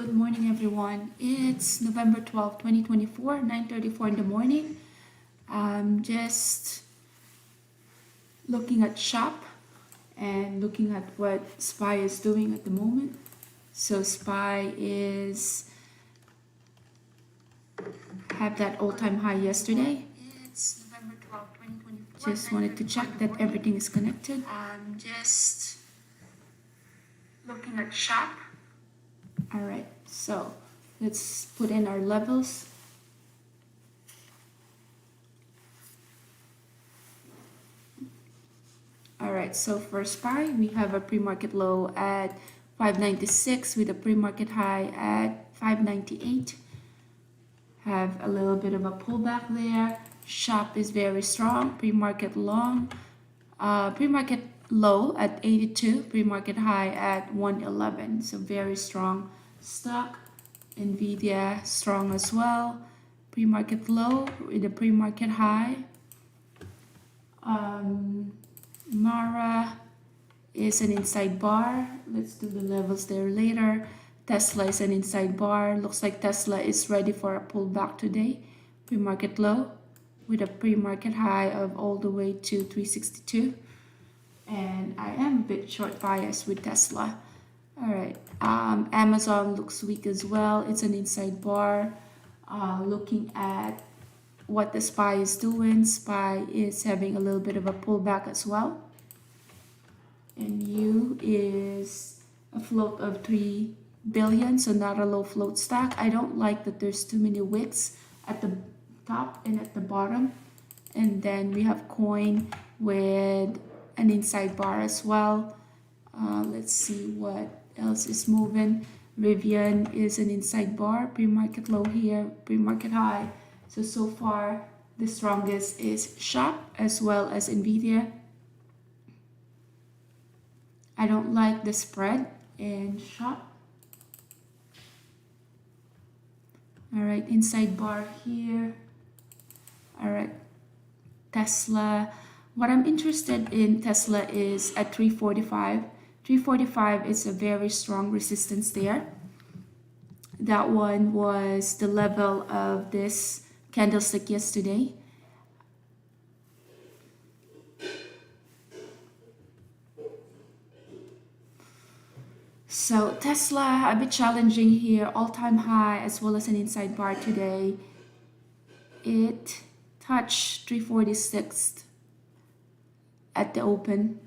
Good morning, everyone. It's November 12th, 2024, 9:34 in the morning. I'm just looking at SHOP and looking at what SPY is doing at the moment. So SPY is had that all-time high yesterday. It's November 12th, 2024. Just wanted to check that everything is connected. I'm just looking at SHOP. All right, so let's put in our levels. All right, so for SPY, we have a pre-market low at 596 with a pre-market high at 598. Have a little bit of a pullback there. SHOP is very strong, pre-market long, pre-market low at 82, pre-market high at 111. So very strong stock. Nvidia strong as well. Pre-market low with a pre-market high. Mara is an inside bar. Let's do the levels there later. Tesla is an inside bar. Looks like Tesla is ready for a pullback today. Pre-market low with a pre-market high of all the way to 362. And I am a bit short biased with Tesla. All right, Amazon looks weak as well. It's an inside bar. Looking at what the SPY is doing, SPY is having a little bit of a pullback as well. And U is a float of 3 billion, so not a low float stock. I don't like that there's too many wicks at the top and at the bottom. And then we have Coin with an inside bar as well. Let's see what else is moving. Rivian is an inside bar, pre-market low here, pre-market high. So far the strongest is SHOP as well as Nvidia. I don't like the spread in SHOP. All right, inside bar here. All right, Tesla. What I'm interested in Tesla is at 345. 345 is a very strong resistance there. That one was the level of this candlestick yesterday. So Tesla a bit challenging here, all-time high as well as an inside bar today. It touched 346 at the open.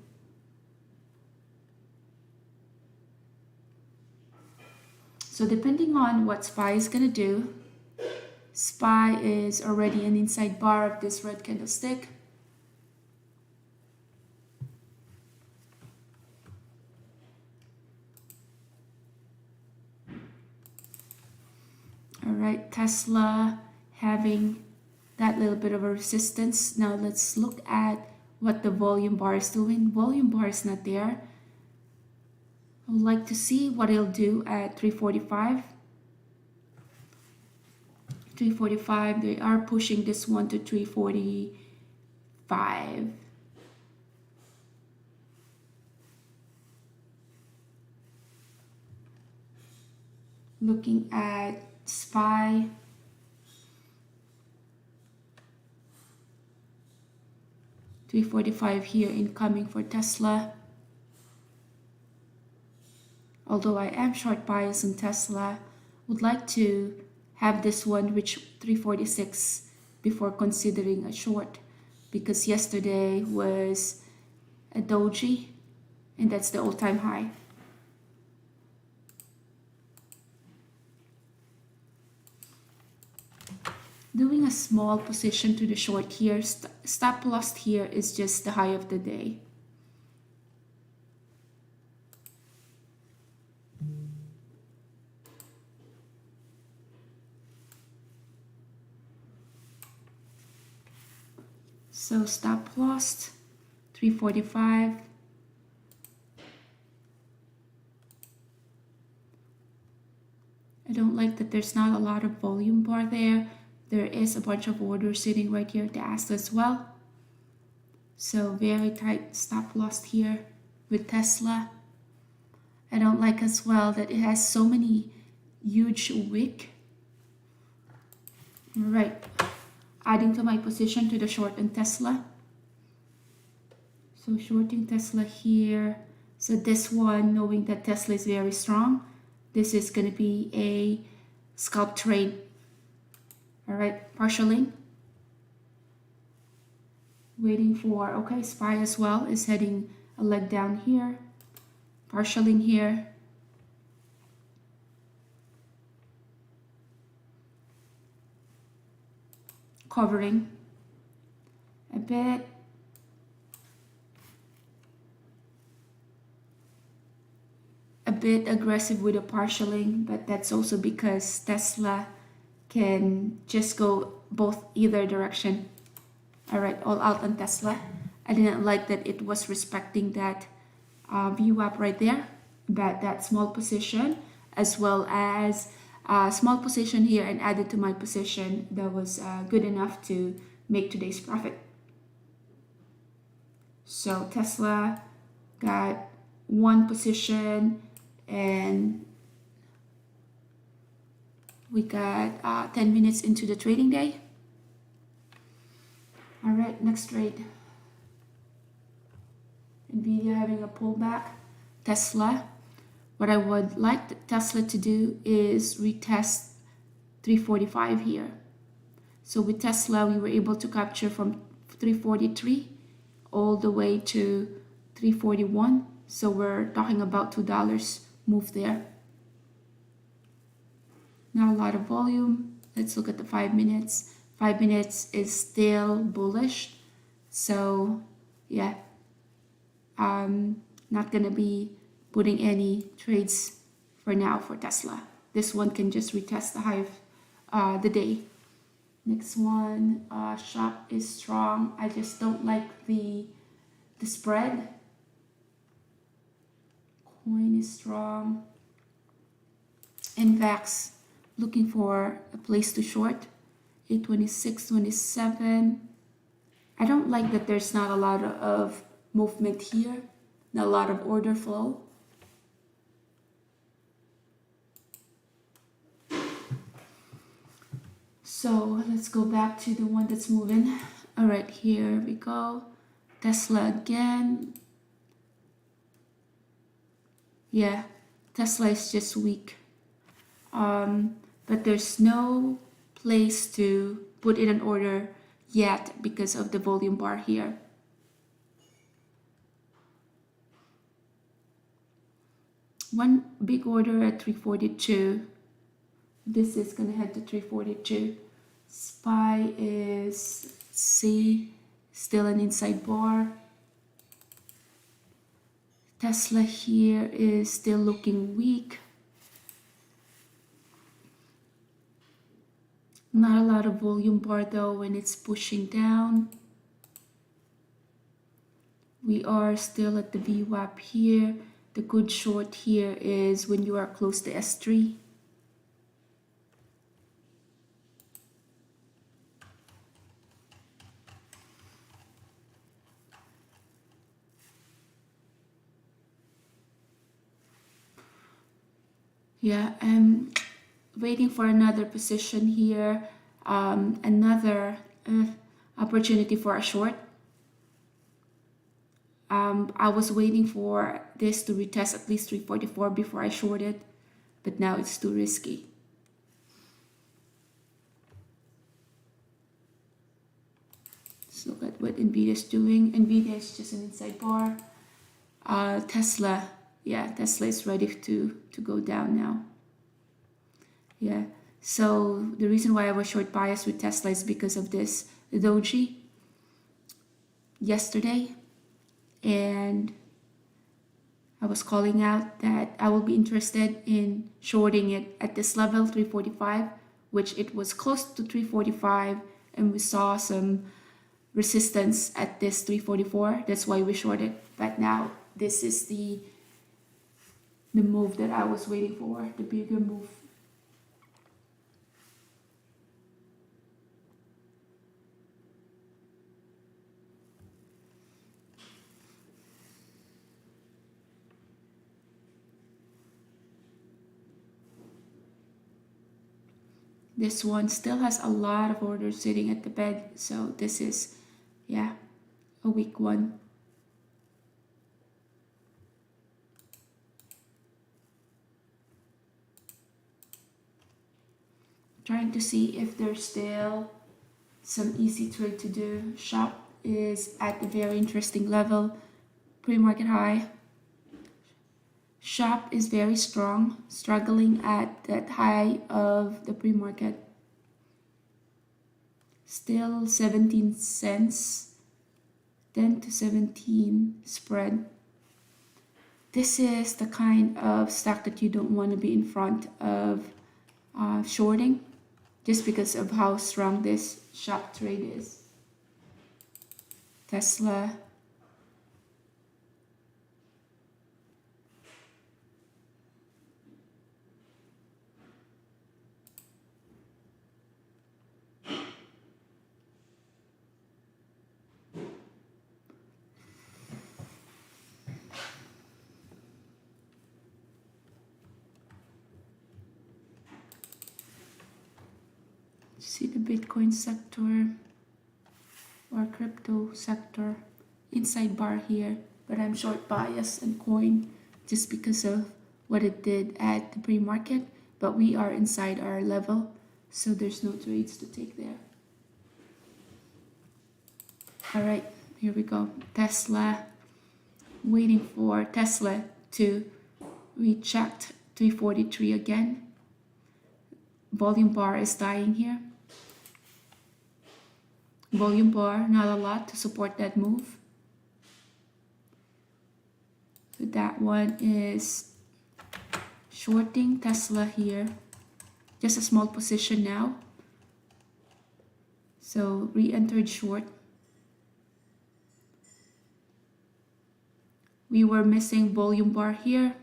So depending on what SPY is gonna do, SPY is already an inside bar of this red candlestick. All right, Tesla having that little bit of a resistance. Now let's look at what the volume bar is doing. Volume bar is not there. I would like to see what it'll do at 345. 345, they are pushing this one to 345. Looking at SPY. $345 here incoming for Tesla. Although I am short bias on Tesla, would like to have this one reach 346 before considering a short, because yesterday was a doji and that's the all-time high. Doing a small position to the short here. Stop loss here is just the high of the day. So stop loss 345. I don't like that there's not a lot of volume bar there. There is a bunch of orders sitting right here at the ask as well. So very tight stop loss here with Tesla. I don't like as well that it has so many huge wick. All right, adding to my position to the short in Tesla. So shorting Tesla here. So this one, knowing that Tesla is very strong, this is going to be a scalp trade. All right, partialing. Waiting for, okay, SPY as well is heading a leg down here. Partialing here. Covering a bit. A bit aggressive with the partialing, but that's also because Tesla can just go both either direction. All right, all out on Tesla. I didn't like that it was respecting that VWAP right there, but that small position, as well as small position here and added to my position, that was good enough to make today's profit. So Tesla got one position, and we got 10 minutes into the trading day. All right, next trade. Nvidia having a pullback. Tesla. What I would like Tesla to do is retest 345 here. So with Tesla, we were able to capture from 343 all the way to 341. So we're talking about $2 move there. Not a lot of volume. Let's look at the 5 minutes. 5 minutes is still bullish. So yeah, not gonna be putting any trades for now for Tesla. This one can just retest the high of the day. Next one, SHOP is strong. I just don't like the spread. Coin is strong. NVAX looking for a place to short. 826.27. I don't like that there's not a lot of movement here, not a lot of order flow. So let's go back to the one that's moving. All right, here we go. Tesla again. Yeah, Tesla is just weak. But there's no place to put in an order yet because of the volume bar here. One big order at 342. This is gonna head to 342. SPY is C, still an inside bar. Tesla here is still looking weak. Not a lot of volume bar though when it's pushing down. We are still at the VWAP here. The good short here is when you are close to S3. Yeah, I'm waiting for another position here, another opportunity for a short. I was waiting for this to retest at least 344 before I shorted, but now it's too risky. Let's look at what Nvidia is doing. Nvidia is just an inside bar. Tesla, yeah, Tesla is ready to go down now. Yeah, so the reason why I was short bias with Tesla is because of this doji yesterday, and I was calling out that I will be interested in shorting it at this level 345, which it was close to 345, and we saw some resistance at this 344. That's why we shorted. But now this is the move that I was waiting for, the bigger move. This one still has a lot of orders sitting at the bed, so this is, yeah, a weak one. Trying to see if there's still some easy trade to do. Shop is at a very interesting level, pre-market high. Shop is very strong, struggling at that high of the pre-market. Still 17 cents, 10 to 17 spread. This is the kind of stock that you don't want to be in front of shorting, just because of how strong this shop trade is. Tesla. See the Bitcoin sector or crypto sector inside bar here, but I'm short bias and coin just because of what it did at the pre-market, but we are inside our level, so there's no trades to take there. All right, here we go. Tesla, waiting for Tesla to recheck 343 again. Volume bar is dying here. Volume bar, not a lot to support that move. So that one is shorting Tesla here. Just a small position now. So re-entered short. We were missing volume bar here.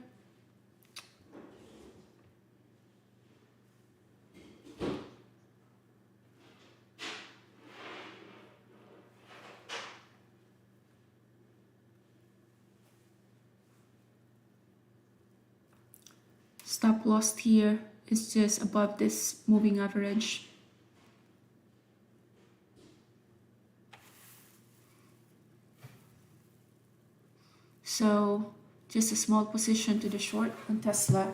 Stop loss here is just above this moving average. So just a small position to the short on Tesla.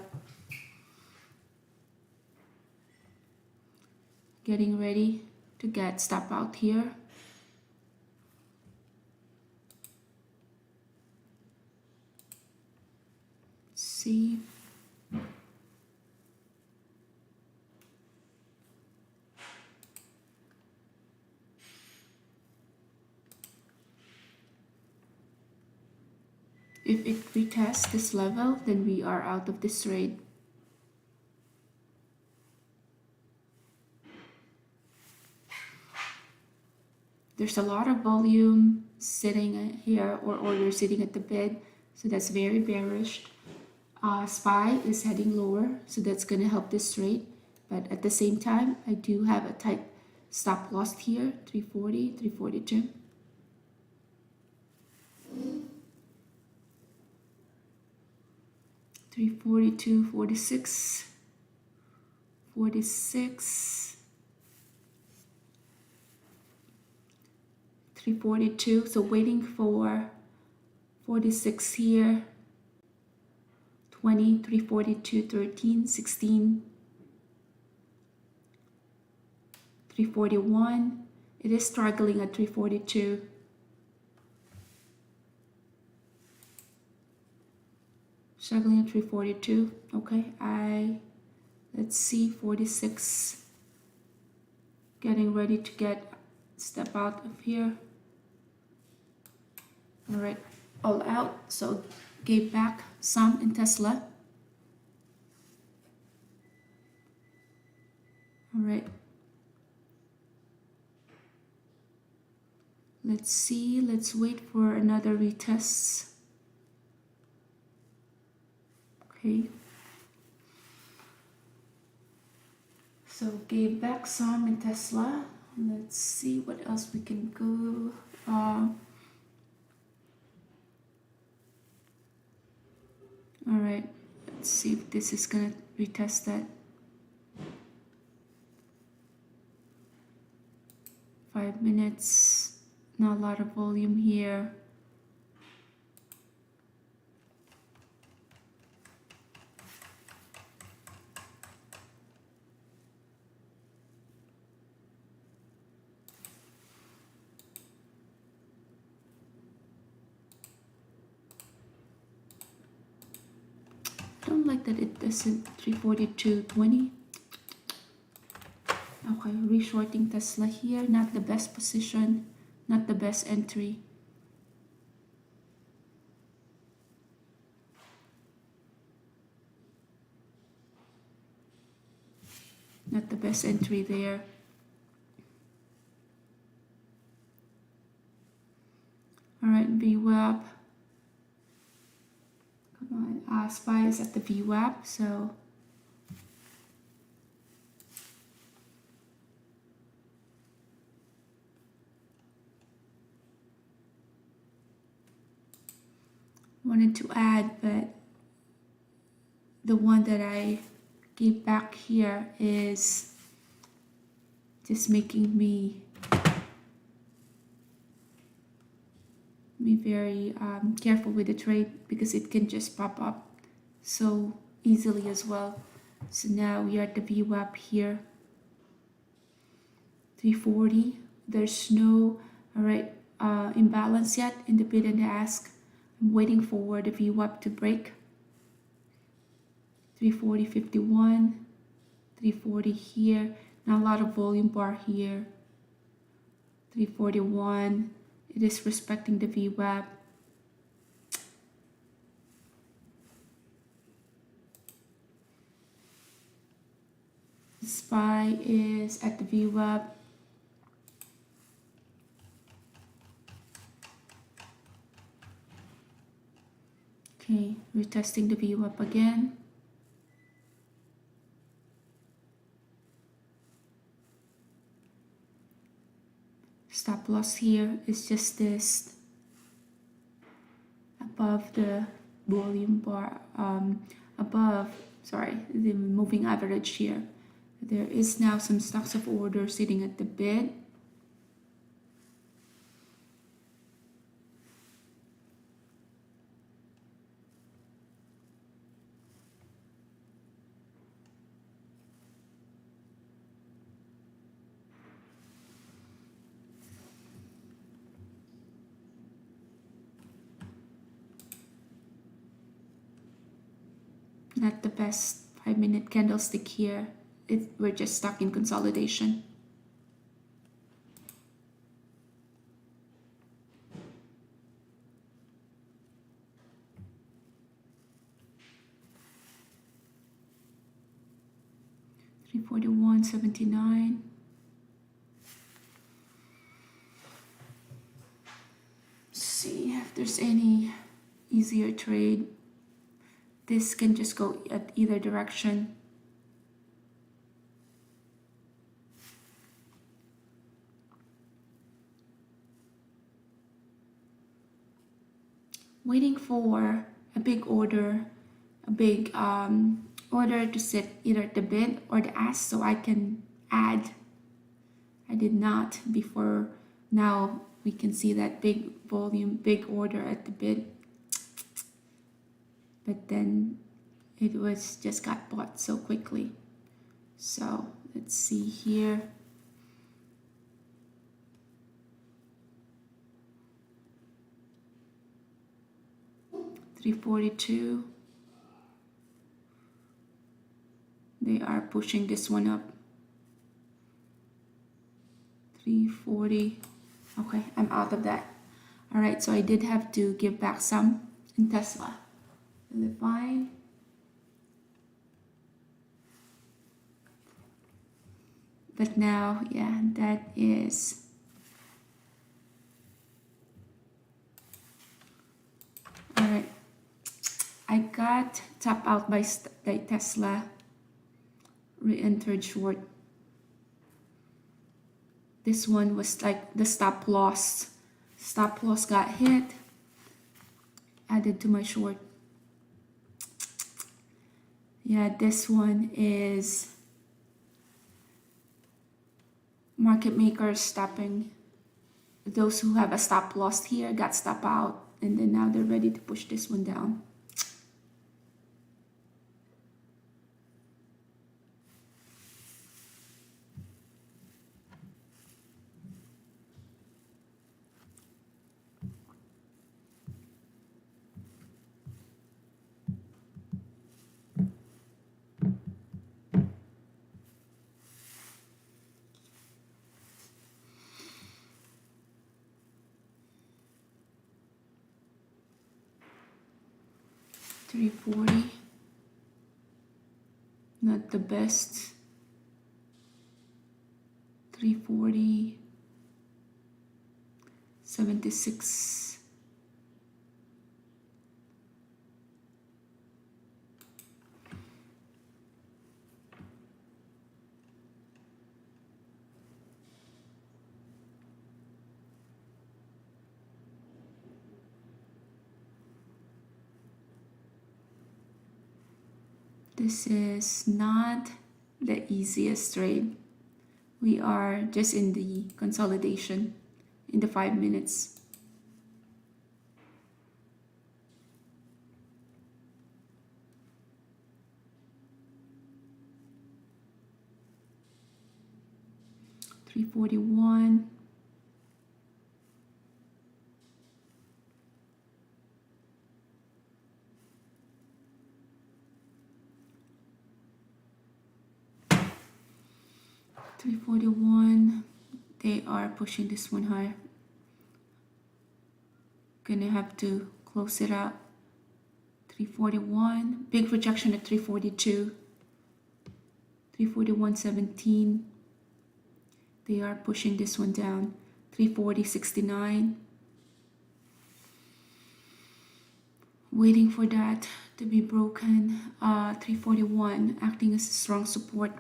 Getting ready to get stop out here. See. If it retests this level, then we are out of this trade. There's a lot of volume sitting here or orders sitting at the bid, so that's very bearish. SPY is heading lower, so that's going to help this trade. But at the same time, I do have a tight stop loss here, 340, 342. $342, 46, 46, 342. So waiting for 46 here. 20, 342, 13, 16, 341. It is struggling at 342. Struggling at 342. Okay, let's see, 46. Getting ready to step out of here. All right, all out. So gave back some in Tesla. All right. Let's see, let's wait for another retest. Okay. So gave back some in Tesla. Let's see what else we can go. All right, let's see if this is gonna retest that. 5 minutes, not a lot of volume here. I don't like that it doesn't 342.20. Okay, reshorting Tesla here, not the best position, not the best entry. Not the best entry there. All right, VWAP. Come on, SPY is at the VWAP, so wanted to add, but the one that I gave back here is just making me very careful with the trade because it can just pop up so easily as well. So now we are at the VWAP here, 340. There's no imbalance yet in the bid and ask. I'm waiting for the VWAP to break. 340.51, 340 here. Not a lot of volume bar here. 341. It is respecting the VWAP. SPY is at the VWAP. Okay, we're testing the VWAP again. Stop loss here is just this above the volume bar, the moving average here. There is now some stocks of order sitting at the bid. Not the best 5-minute candlestick here. We're just stuck in consolidation. $341.79. See if there's any easier trade. This can just go at either direction. Waiting for a big order, order to sit either at the bid or the ask so I can add. I did not before. Now we can see that big volume, big order at the bid. But then it was just got bought so quickly. So let's see here. $342. They are pushing this one up. 340. Okay, I'm out of that. All right, so I did have to give back some in Tesla. Really fine. But now, yeah, that is all right. I got tapped out by Tesla, re-entered short. This one was like the stop loss. Stop loss got hit, added to my short. Yeah, this one is market makers stopping those who have a stop loss here got stop out, and then now they're ready to push this one down. $340, not the best. $340, 76. This is not the easiest trade. We are just in the consolidation in the 5 minutes. $341. $341. They are pushing this one higher. Gonna have to close it out. $341. Big rejection at $342. $341.17. They are pushing this one down. $340.69. Waiting for that to be broken. $341 acting as a strong support.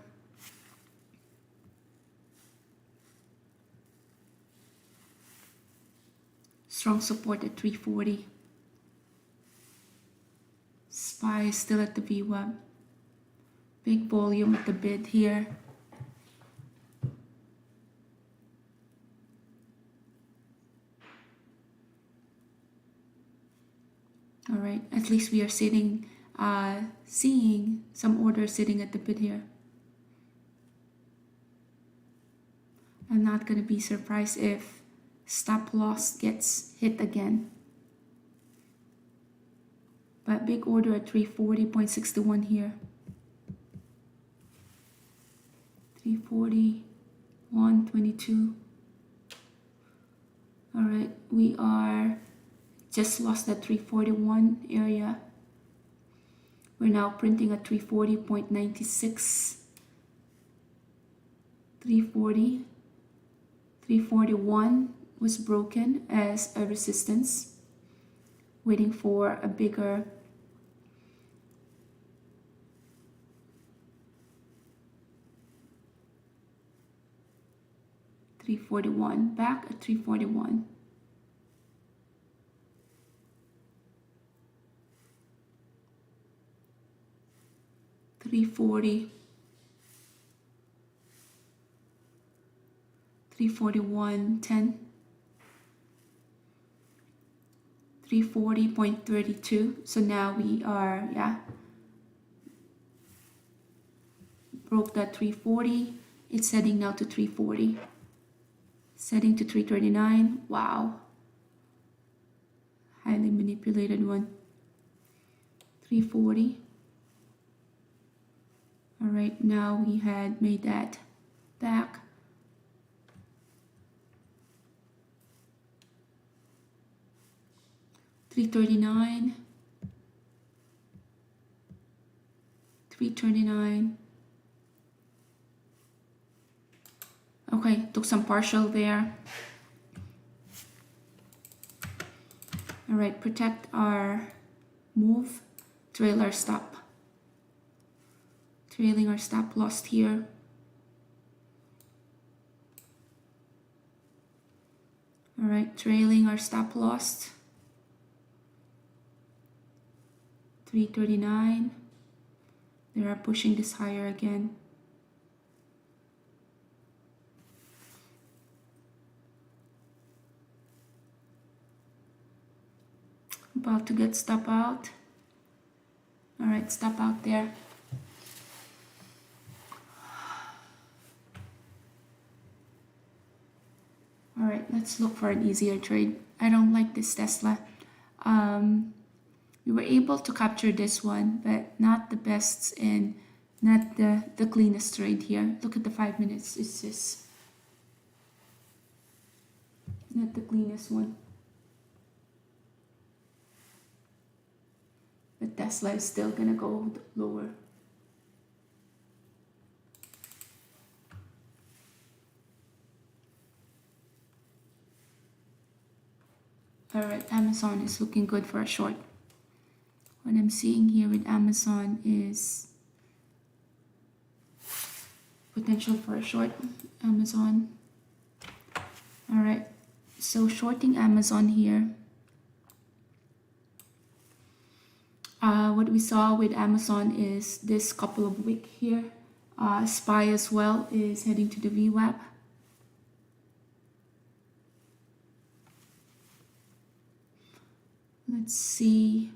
Strong support at $340. SPY is still at the VWAP. Big volume at the bid here. All right, at least we are seeing some orders sitting at the bid here. I'm not gonna be surprised if stop loss gets hit again. But big order at 340.61 here. 340.122. All right, we are just lost that 341 area. We're now printing at 340.96. 340. 341 was broken as a resistance, waiting for a bigger $341, back at 341. $340. 341.10. 340.32. So now we are, broke that 340. It's heading now to 340. Setting to 339. Wow. Highly manipulated one. 340. All right, now we had made that back. $339. 329. Okay, took some partial there. All right, protect our move, trail our stop. Trailing our stop loss here. All right, trailing our stop loss. 339. They are pushing this higher again. About to get stop out. All right, stop out there. All right, let's look for an easier trade. I don't like this Tesla. We were able to capture this one, but not the best and not the cleanest trade here. Look at the 5 minutes. It's just not the cleanest one. But Tesla is still gonna go lower. All right, Amazon is looking good for a short. What I'm seeing here with Amazon is potential for a short Amazon. All right, so shorting Amazon here. What we saw with Amazon is this couple of weeks here. SPY as well is heading to the VWAP. Let's see.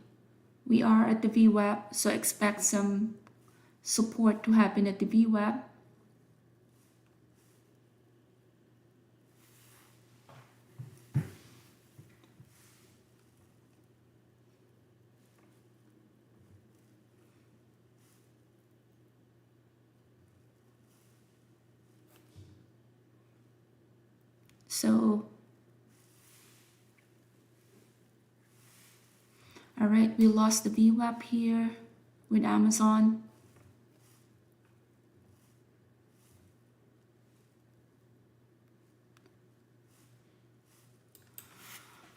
We are at the VWAP, so expect some support to happen at the VWAP. So, all right, we lost the VWAP here with Amazon.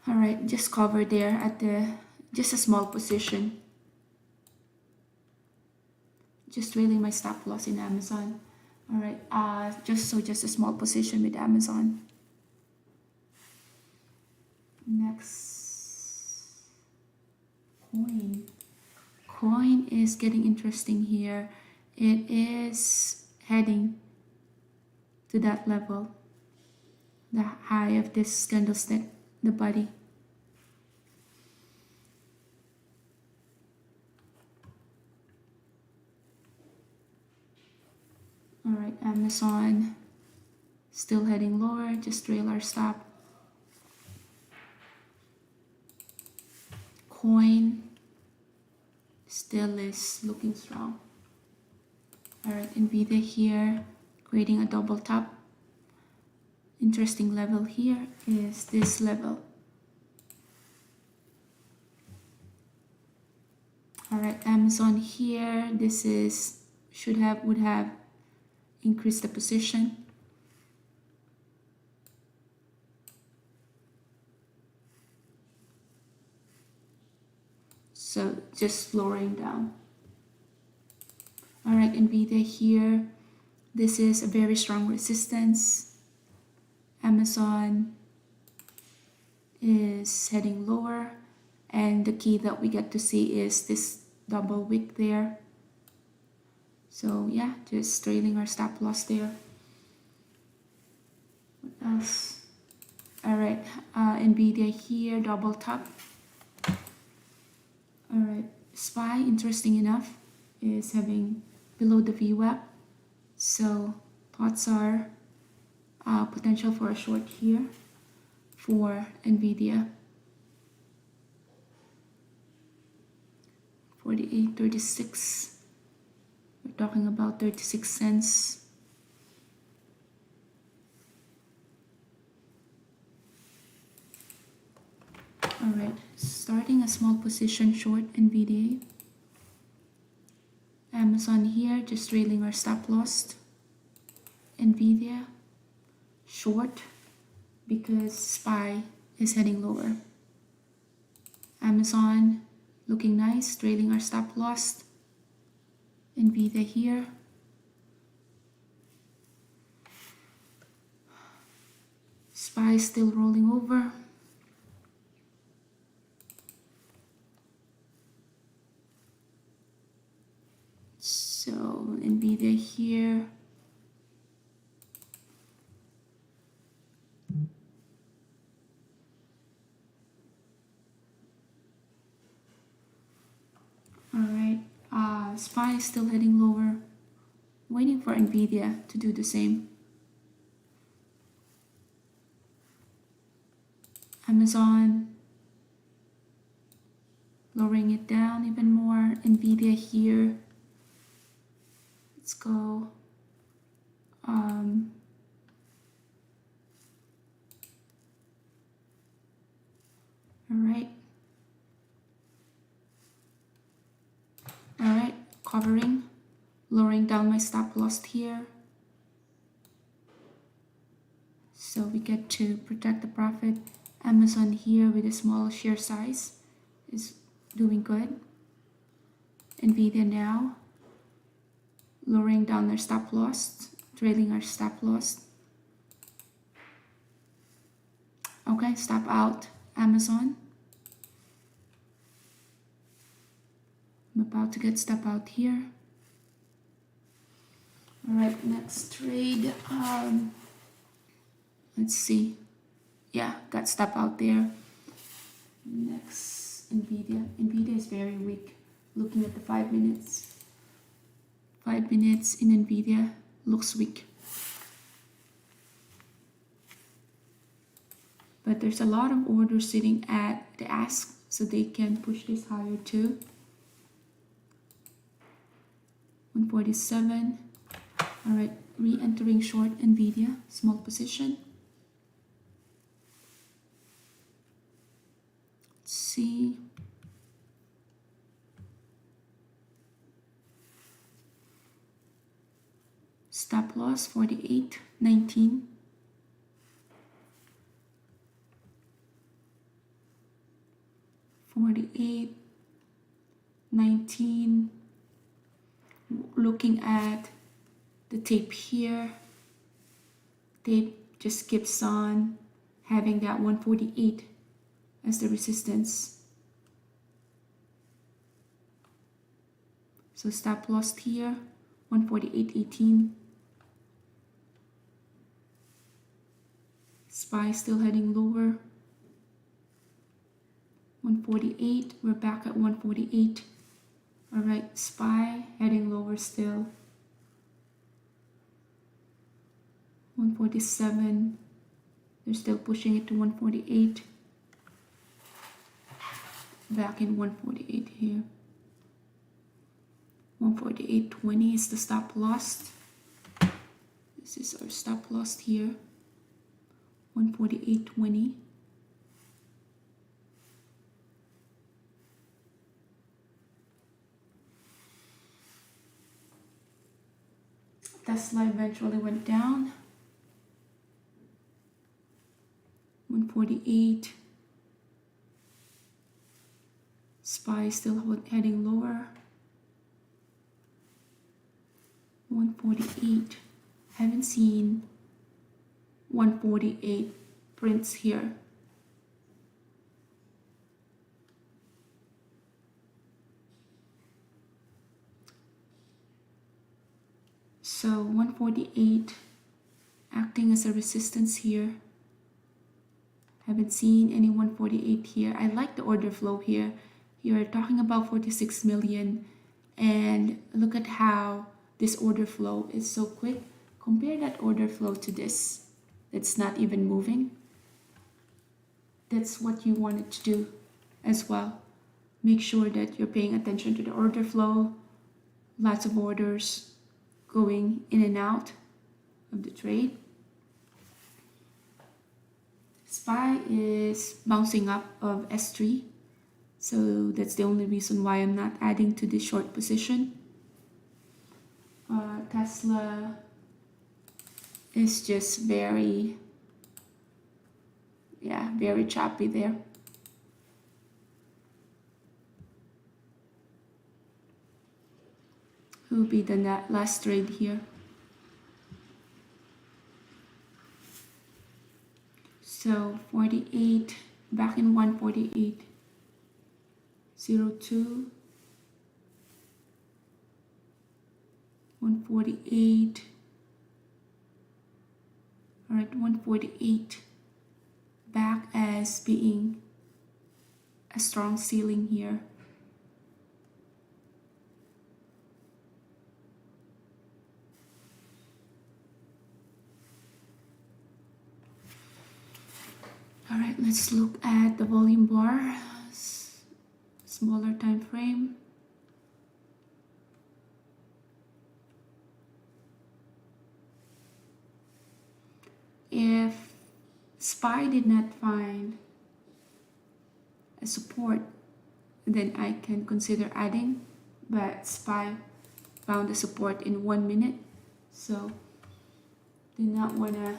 All right, just cover there at just a small position. Just trailing my stop loss in Amazon. All right, just a small position with Amazon. Next, coin is getting interesting here. It is heading to that level, the high of this candlestick, the body. All right, Amazon still heading lower, just trail our stop. Coin still is looking strong. All right, Nvidia here creating a double top. Interesting level here is this level. All right, Amazon here, this is would have increased the position. So just lowering down. All right, Nvidia here, this is a very strong resistance. Amazon is heading lower, and the key that we get to see is this double wick there. So yeah, just trailing our stop loss there. What else? All right, Nvidia here, double top. All right, SPY, interesting enough, is having below the VWAP. So thoughts are potential for a short here for Nvidia. 48.36. We're talking about 36 cents. All right, starting a small position short Nvidia. Amazon here, just trailing our stop loss. Nvidia short because SPY is heading lower. Amazon looking nice, trailing our stop loss. Nvidia here. SPY still rolling over. So Nvidia here. SPY is still heading lower, waiting for NVIDIA to do the same. Amazon lowering it down even more. NVIDIA here. Let's go. All right, covering, lowering down my stop loss here. So we get to protect the profit. Amazon here with a small share size is doing good. NVIDIA now lowering down their stop loss, trailing our stop loss. Okay, stop out Amazon. I'm about to get stop out here. All right, next trade. Let's see. Yeah, got stop out there. Next, NVIDIA. NVIDIA is very weak. Looking at the 5 minutes. 5 minutes in NVIDIA looks weak. But there's a lot of orders sitting at the ask, so they can push this higher too. 147. All right, re-entering short NVIDIA, small position. Let's see. Stop loss 48.19. $48.19. Looking at the tape here, tape just keeps on having that 148 as the resistance. So stop loss here, 148.18. SPY still heading lower. 148, we're back at 148. All right, SPY heading lower still. 147, they're still pushing it to 148. Back in 148 here. 148.20 is the stop loss. This is our stop loss here. 148.20. Tesla eventually went down. 148. SPY still heading lower. 148. Haven't seen 148 prints here. So 148 acting as a resistance here. Haven't seen any 148 here. I like the order flow here. You're talking about 46 million, and look at how this order flow is so quick. Compare that order flow to this. It's not even moving. That's what you wanted to do as well. Make sure that you're paying attention to the order flow. Lots of orders going in and out of the trade. SPY is bouncing up of S3, so that's the only reason why I'm not adding to this short position. Tesla is just very choppy there. Will be the last trade here. So 48, back in 148, 02, 148, all right, 148, back as being a strong ceiling here. Let's look at the volume bar, smaller time frame. If SPY did not find a support, then I can consider adding, but SPY found a support in 1 minute, so do not want to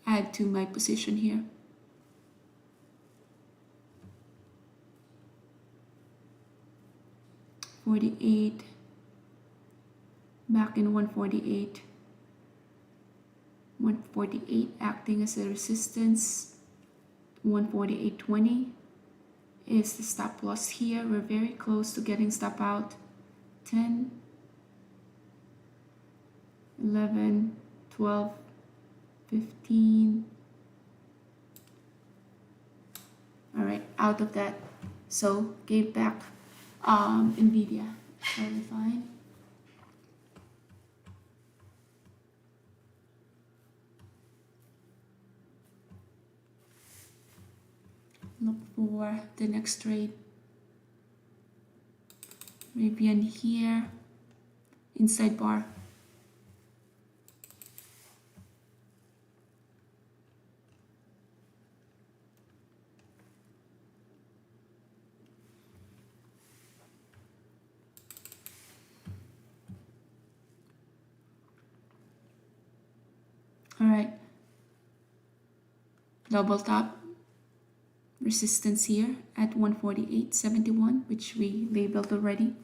add to my position here. $48, back in 148, 148 acting as a resistance, 148.20 is the stop loss here. We're very close to getting stop out. 10, 11, 12, 15. All right, out of that. So gave back NVIDIA. Very fine. Look for the next trade. Rivian here, inside bar. All right, double top resistance here at 148.71, which we labeled already.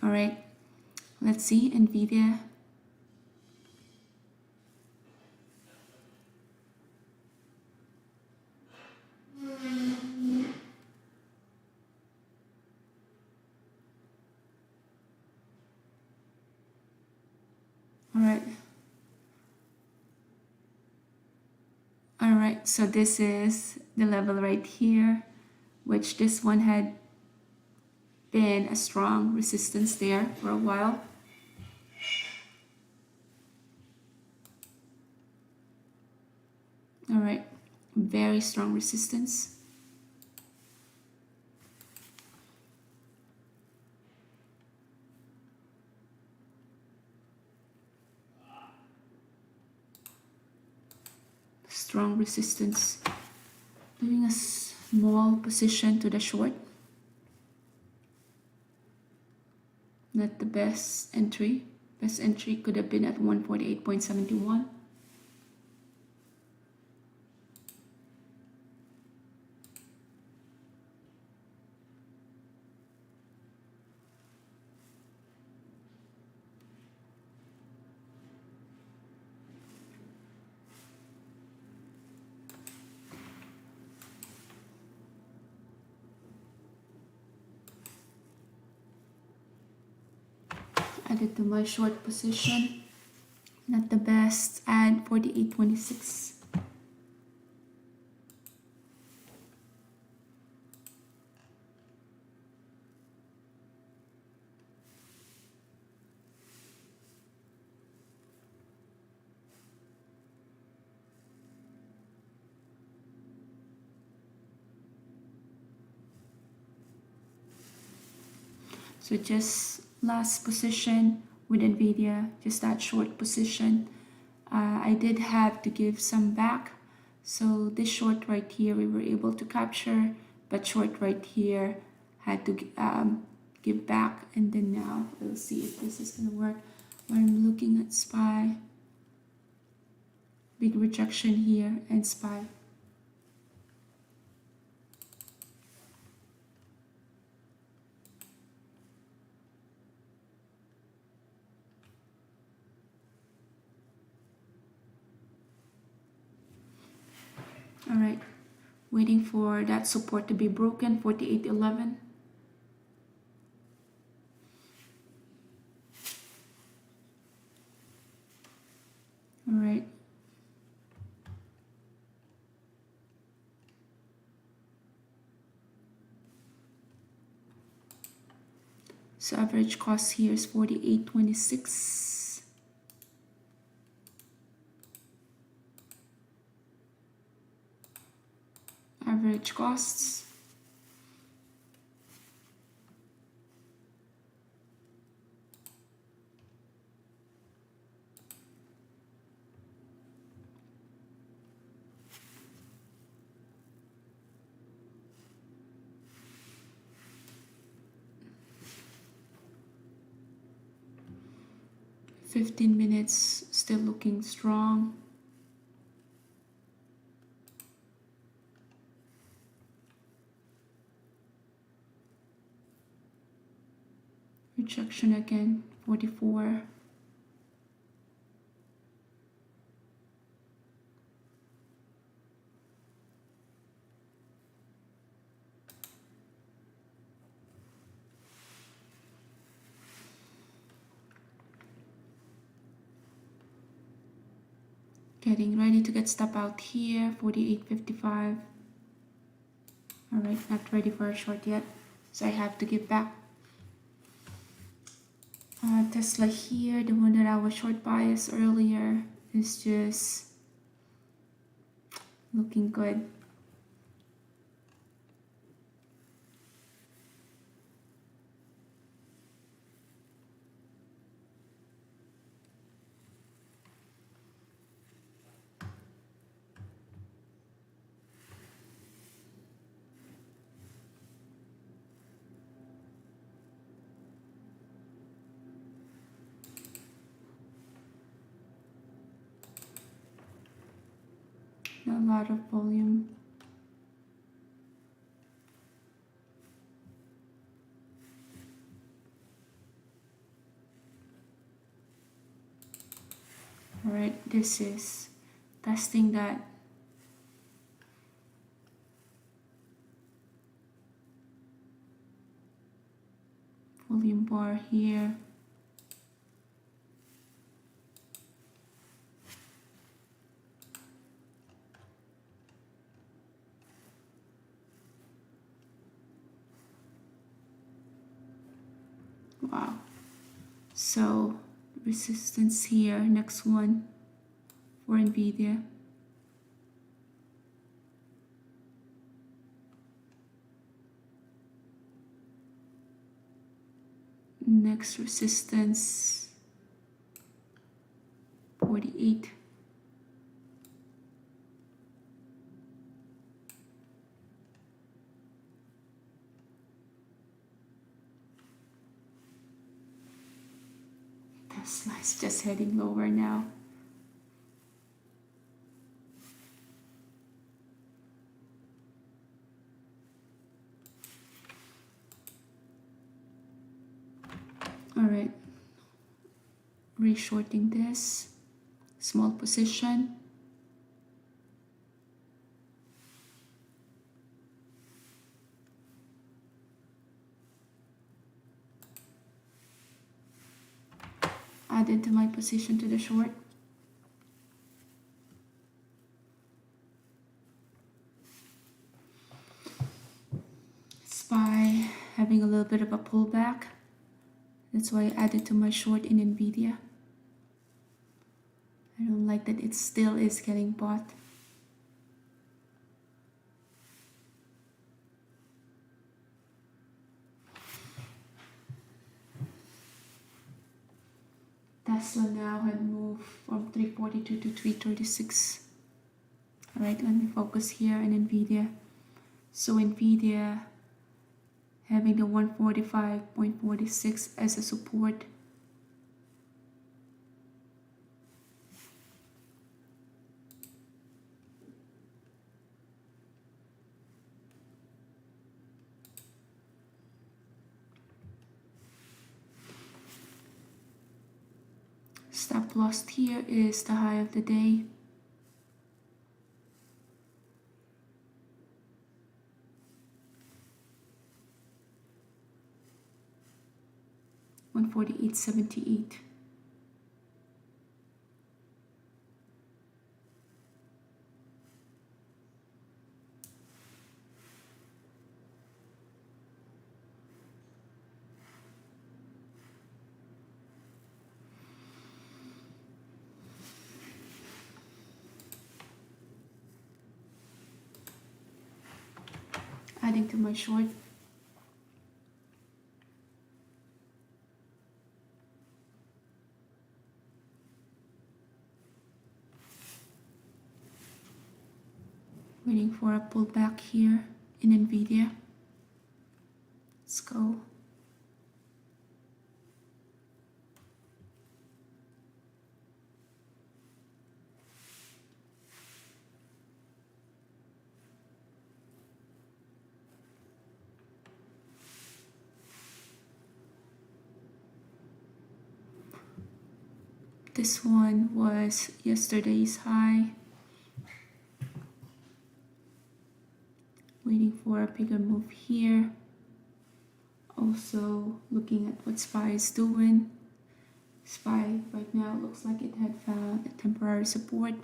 All right, let's see NVIDIA. All right, so this is the level right here, which this one had been a strong resistance there for a while. All right, very strong resistance. Strong resistance. Doing a small position to the short. Not the best entry. Best entry could have been at 148.71. Added to my short position. Not the best. Add 48.26. So just last position with NVIDIA, just that short position. I did have to give some back. So this short right here, we were able to capture, but short right here had to give back. And then now we'll see if this is gonna work. When I'm looking at SPY, big rejection here and SPY. All right, waiting for that support to be broken, 48.11. So average cost here is 48.26. Average costs. $15 still looking strong. Rejection again, 44. Getting ready to get stop out here, 48.55. All right, not ready for a short yet, so I have to give back. Tesla here, the one that I was short bias earlier, is just looking good. A lot of volume. All right, this is testing that volume bar here. Wow. So resistance here, next one for NVIDIA. Next resistance, 48. Tesla is just heading lower now. All right, reshorting this, small position. Add into my position to the short. SPY having a little bit of a pullback. That's why I added to my short in NVIDIA. I don't like that it still is getting bought. Tesla now had moved from 342 to 336. All right, let me focus here on NVIDIA. So NVIDIA having the 145.46 as a support. Stop loss here is the high of the day. $148.78. adding to my short. Waiting for a pullback here in Nvidia. Let's go. This one was yesterday's high. Waiting for a bigger move here. Also looking at what SPY is doing. SPY right now looks like it had found a temporary support.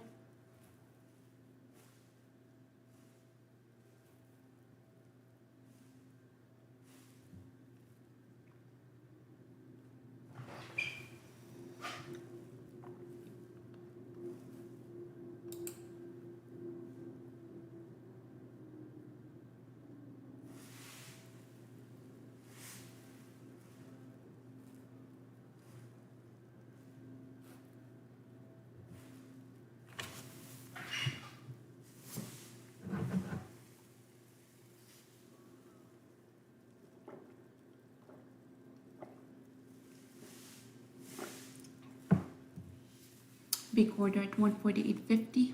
Big order at 148.50.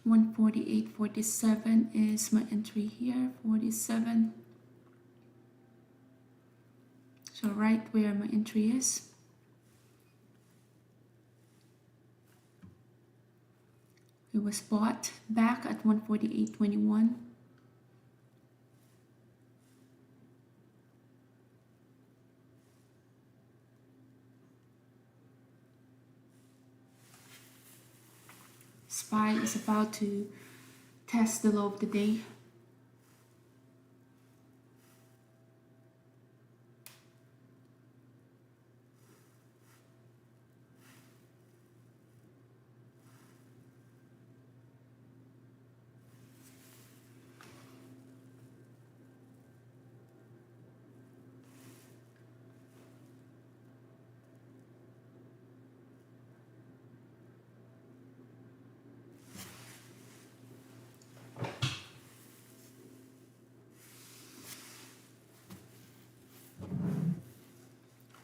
$148.47 is my entry here. 47. So right where my entry is. It was bought back at 148.21. SPY is about to test the low of the day.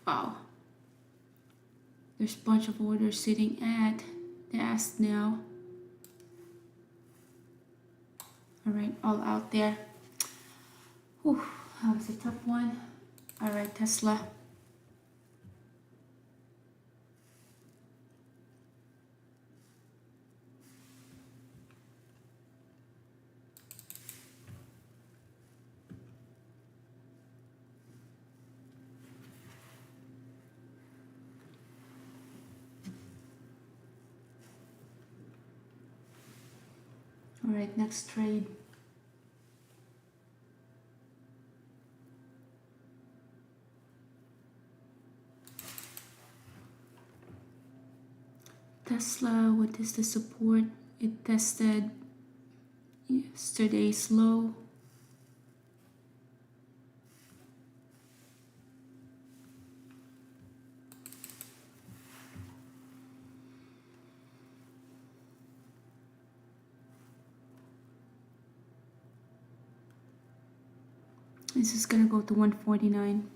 Wow. There's a bunch of orders sitting at the ask now. All right, all out there. Whew, that was a tough one. All right, Tesla. All right, next trade. Tesla, what is the support? It tested yesterday's low. This is gonna go to 149.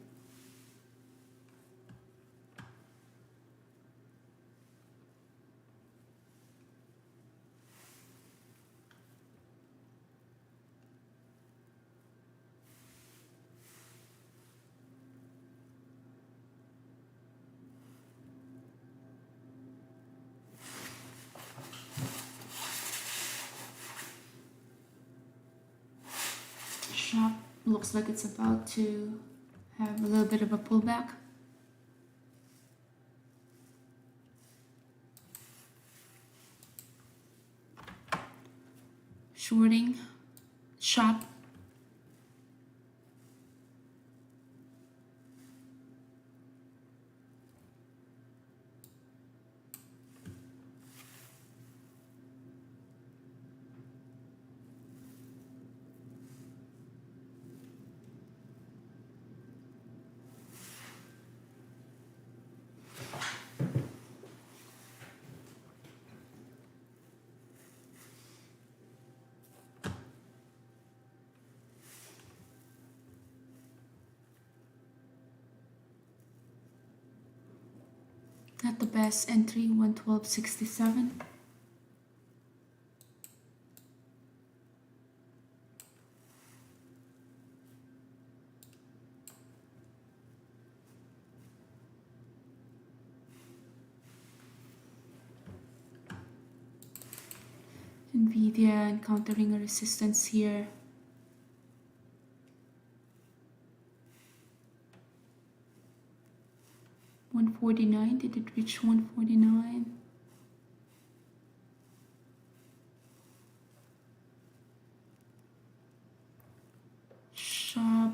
Shop looks like it's about to have a little bit of a pullback. Shorting, shop. not the best entry, 112.67. Nvidia encountering a resistance here. $149. Did it reach $149? Sharp.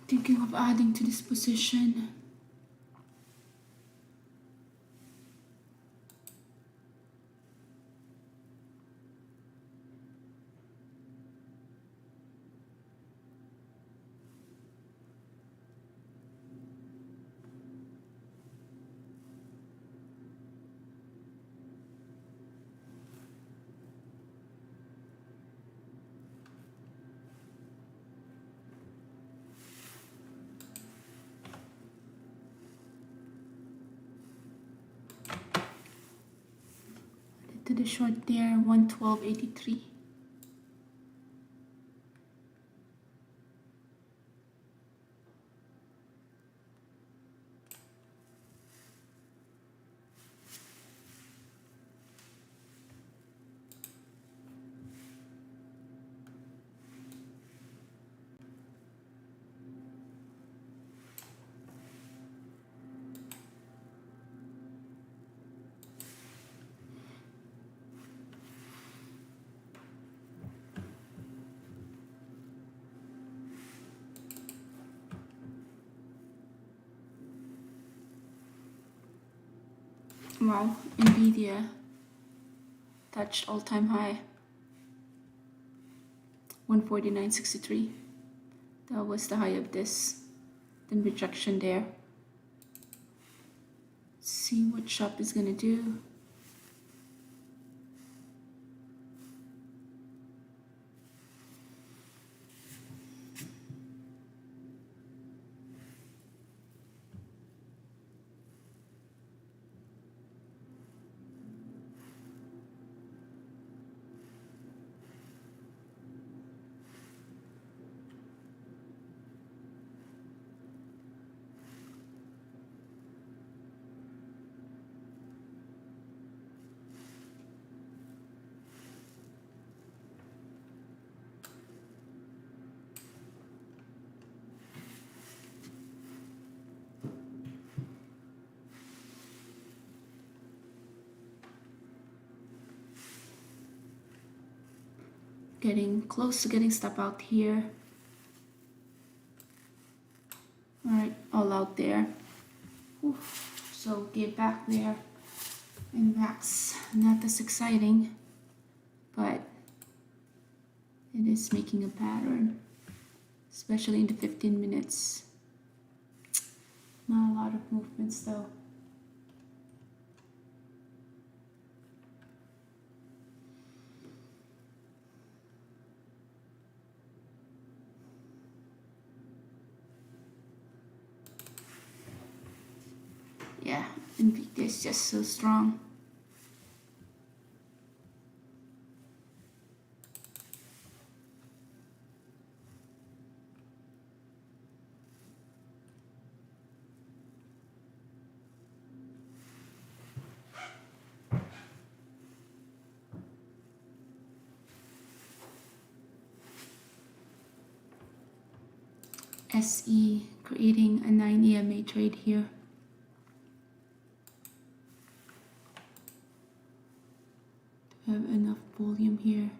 Thinking of adding to this position. To the short there, 112.83. Wow, Nvidia touched all-time high, 149.63. That was the high of this. Then rejection there. See what SHOP is gonna do. Getting close to getting stop out here. All right, all out there. Oof. So get back there. And VAX, not as exciting, but it is making a pattern, especially in the 15 minutes. Not a lot of movements though. Yeah, Nvidia is just so strong. SE creating a 9 EMA trade here. Do we have enough volume here?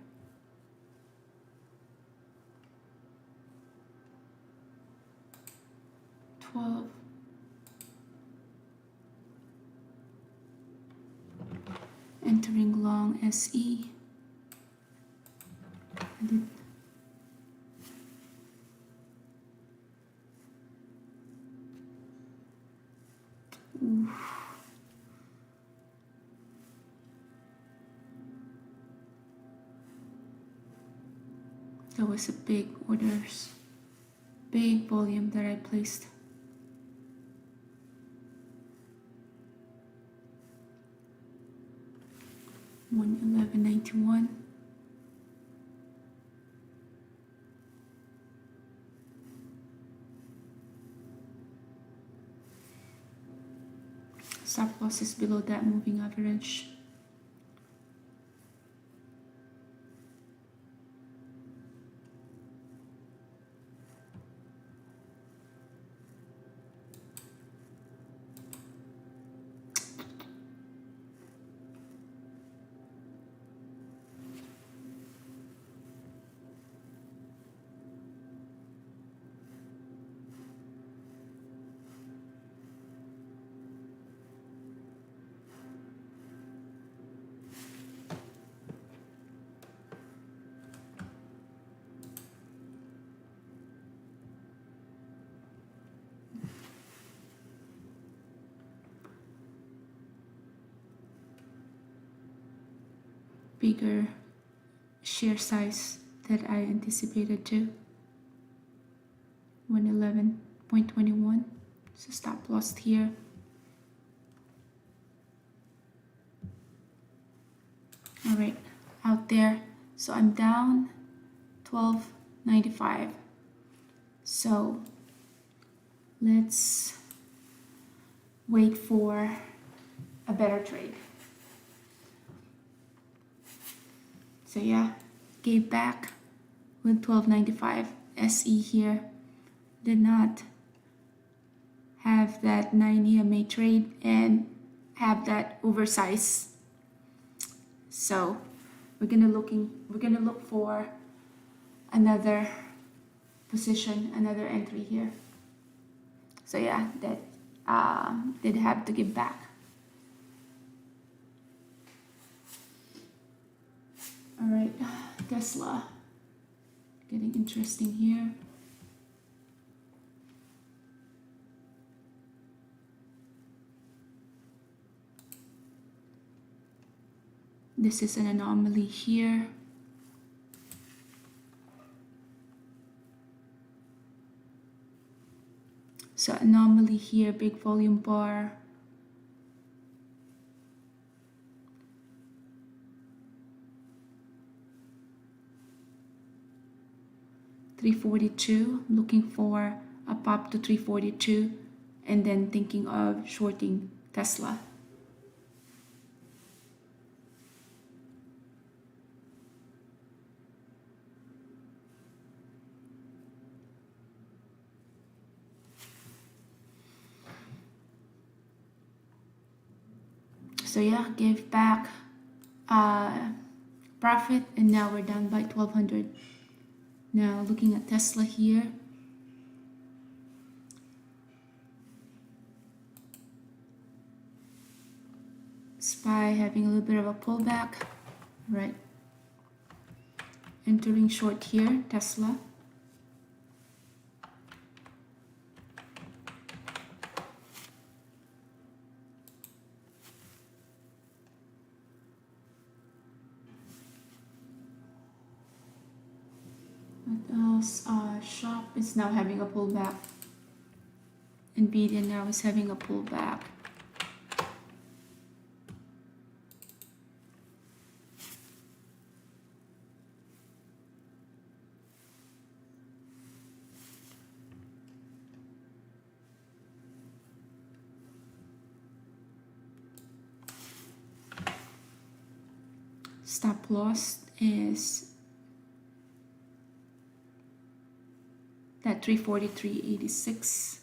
Entering long SE. That was a big orders, big volume that I placed. $111.91. Stop loss is below that moving average. Bigger share size that I anticipated too. 111.21. So stop loss here. All right, out there. So I'm down 12.95. So let's wait for a better trade. So yeah, gave back with 12.95. SE here did not have that 9 EMA trade and have that oversize. So we're gonna look for another position, another entry here. So yeah, that did have to give back. All right, Tesla, getting interesting here. This is an anomaly here. So anomaly here, big volume bar. $342, looking for a pop to 342 and then thinking of shorting Tesla. So yeah, gave back profit, and now we're down by 1200. Now looking at Tesla here, SPY having a little bit of a pullback, right? Entering short here, Tesla. What else? Shop is now having a pullback. Nvidia now is having a pullback. Stop loss is that 343.86.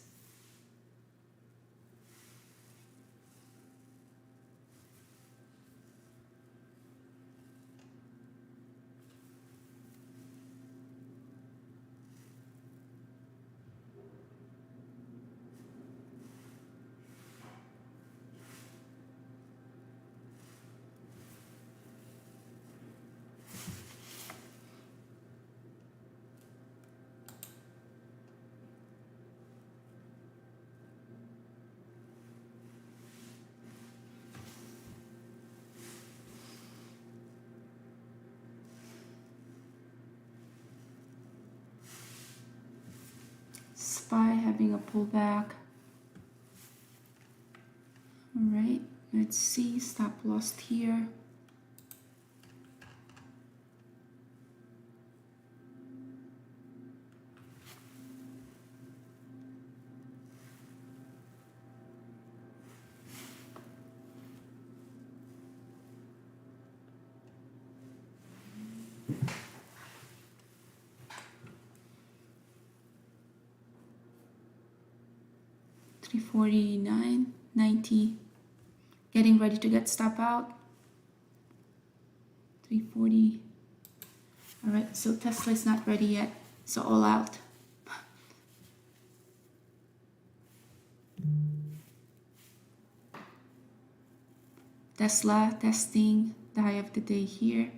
SPY having a pullback. All right, let's see, stop loss here. $349.90. Getting ready to get stop out. 340. All right, so Tesla is not ready yet, so all out. Tesla testing the high of the day here.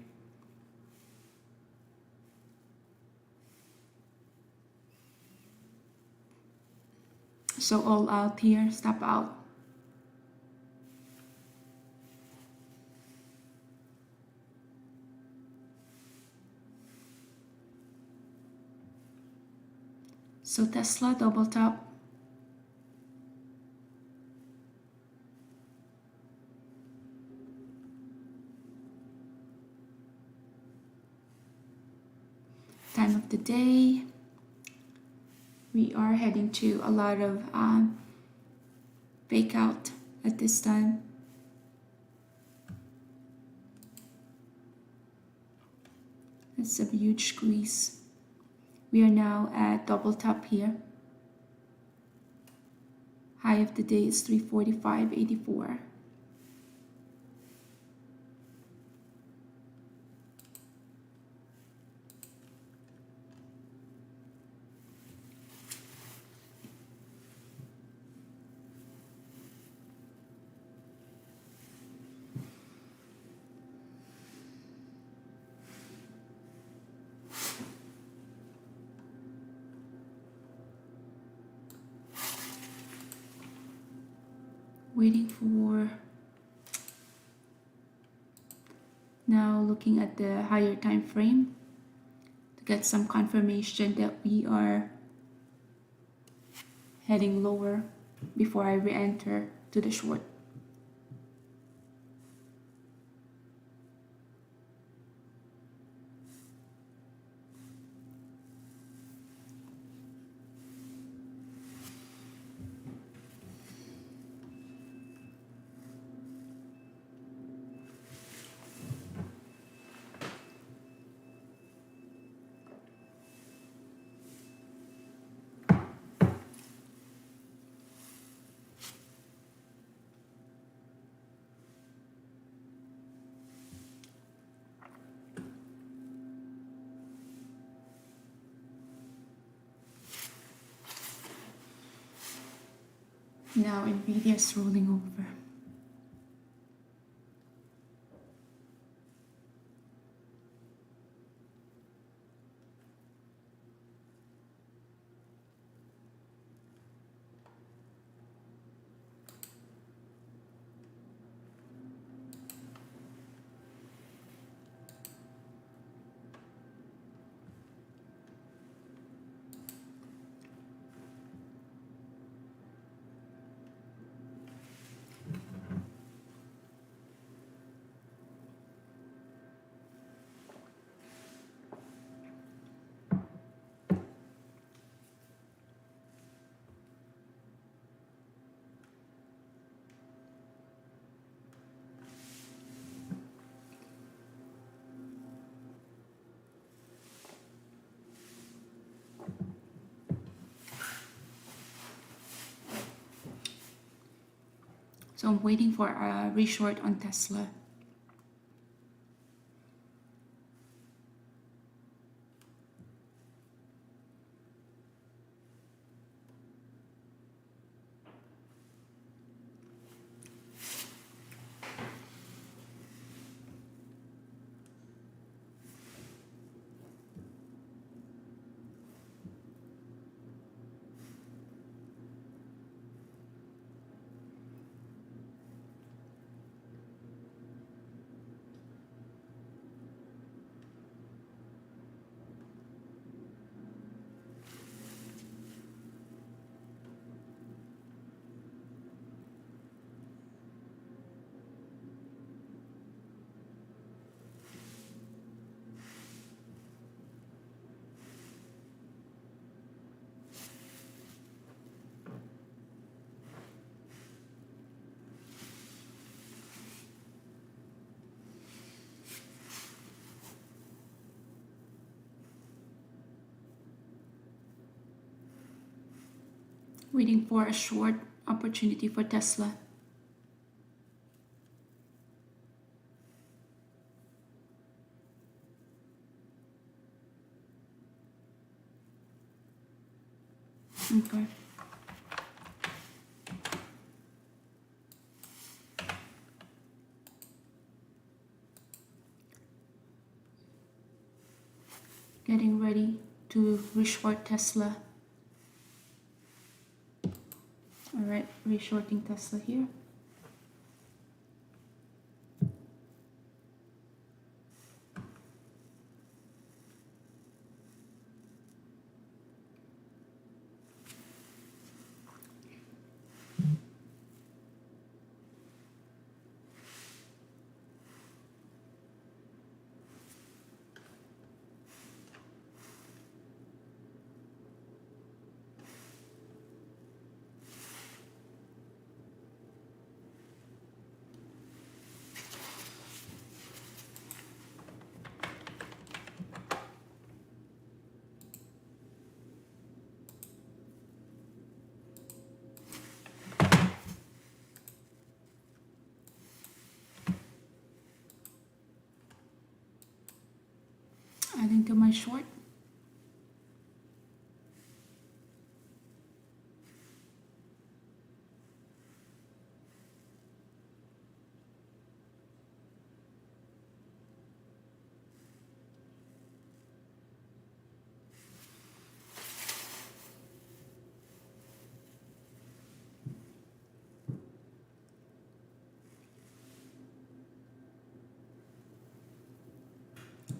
So all out here, stop out. So Tesla double top. Time of the day. We are heading to a lot of fake out at this time. That's a huge squeeze. We are now at double top here. High of the day is 345.84. Waiting for, now looking at the higher time frame to get some confirmation that we are heading lower before I re-enter to the short. Now Nvidia is rolling over. So I'm waiting for a reshort on Tesla. Waiting for a short opportunity for Tesla. Okay. Getting ready to reshort Tesla. All right, reshorting Tesla here. Adding to my short.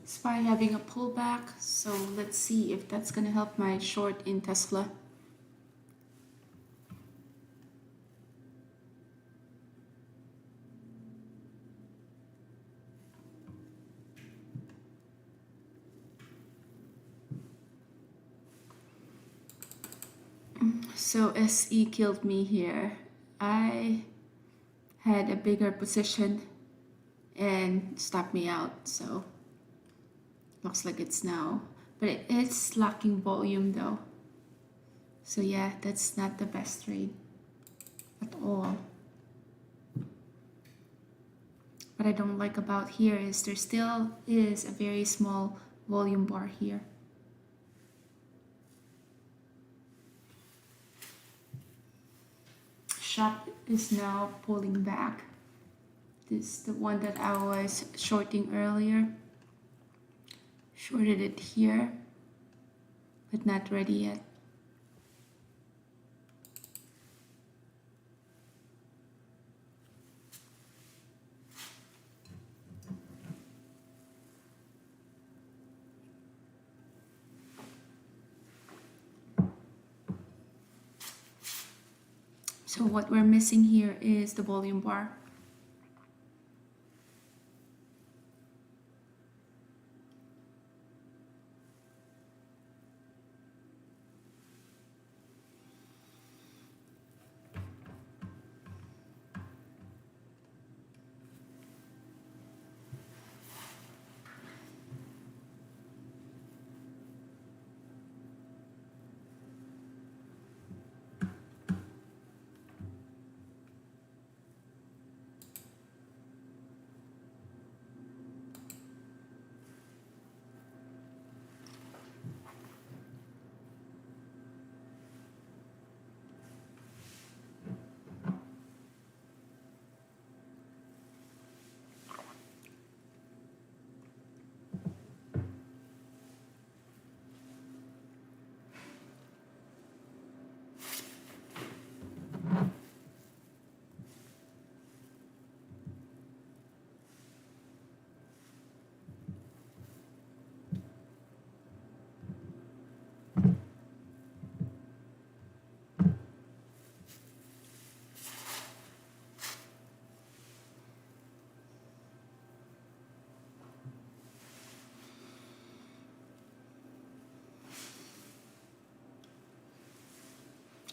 SPY having a pullback, so let's see if that's gonna help my short in Tesla. So SE killed me here. I had a bigger position and stopped me out, so looks like it's now, but it is lacking volume though. So yeah, that's not the best trade at all. What I don't like about here is there still is a very small volume bar here. shop is now pulling back. This is the one that I was shorting earlier. Shorted it here, but not ready yet. So what we're missing here is the volume bar.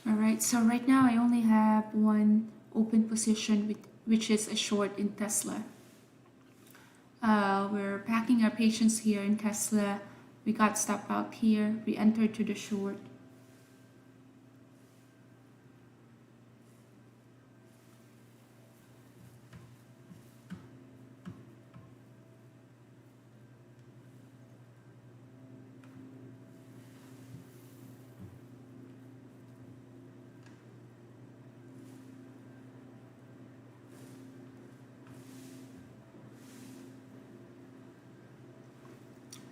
Alright, so right now I only have one open position, which is a short in Tesla. We're packing our patients here in Tesla. We got stop out here. We entered to the short.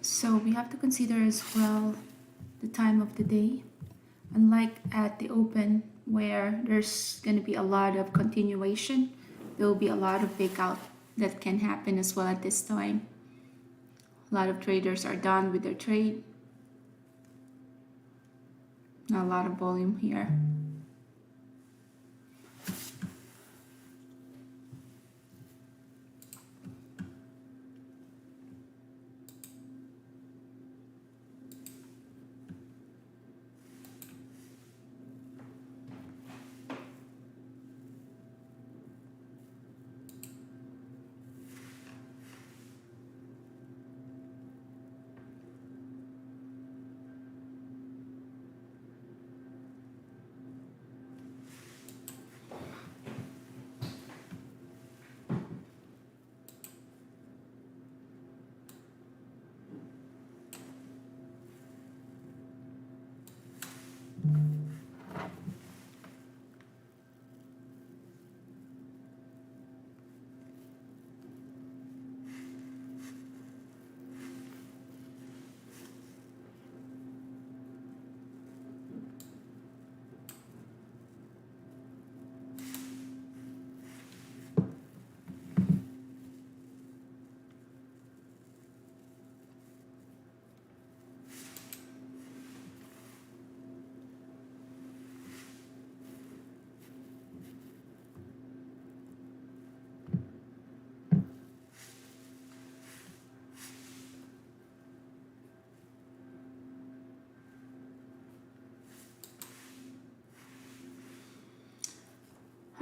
So we have to consider as well the time of the day. Unlike at the open where there's going to be a lot of continuation, there will be a lot of breakout that can happen as well at this time. A lot of traders are done with their trade. Not a lot of volume here.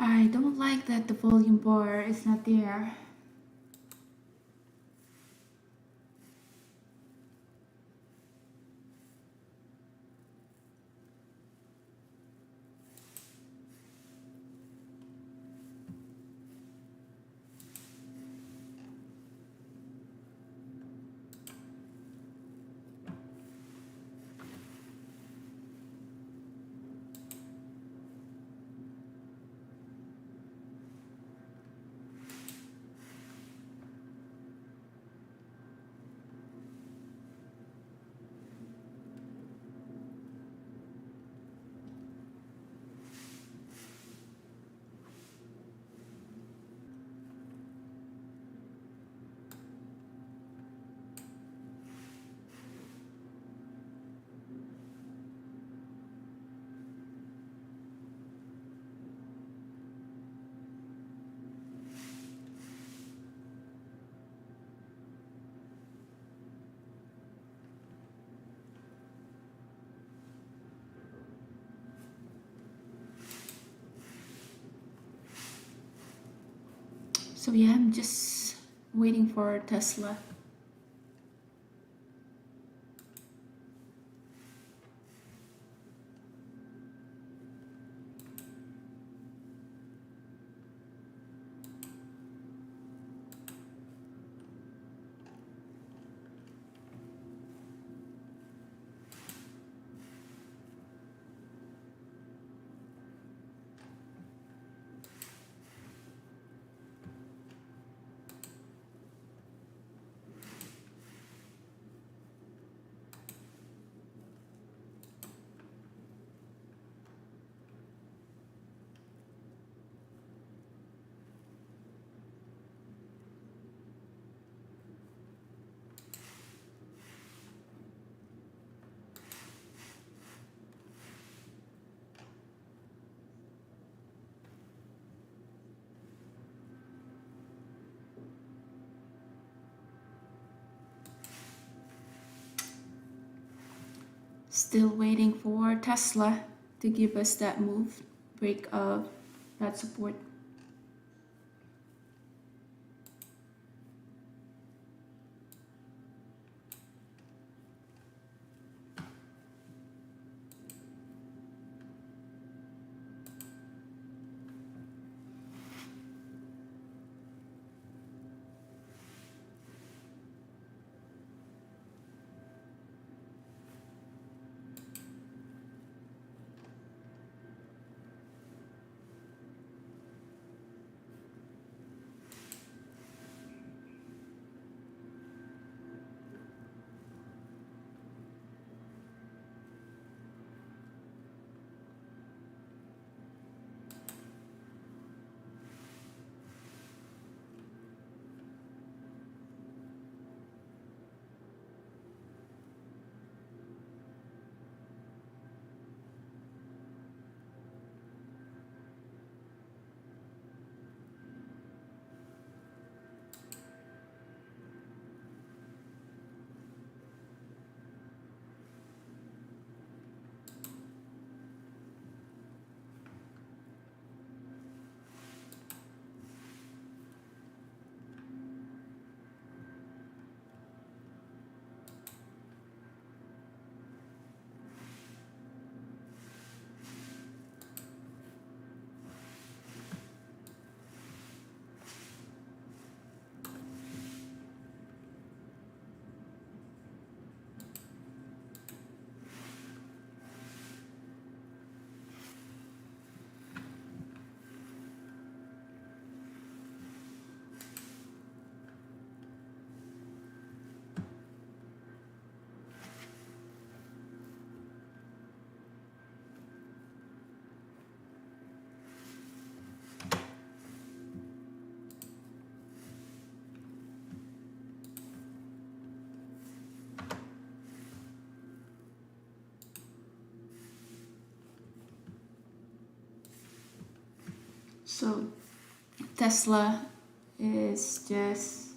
I don't like that the volume bar is not there. So yeah, I'm just waiting for Tesla. Still waiting for Tesla to give us that move, break of that support. So Tesla is just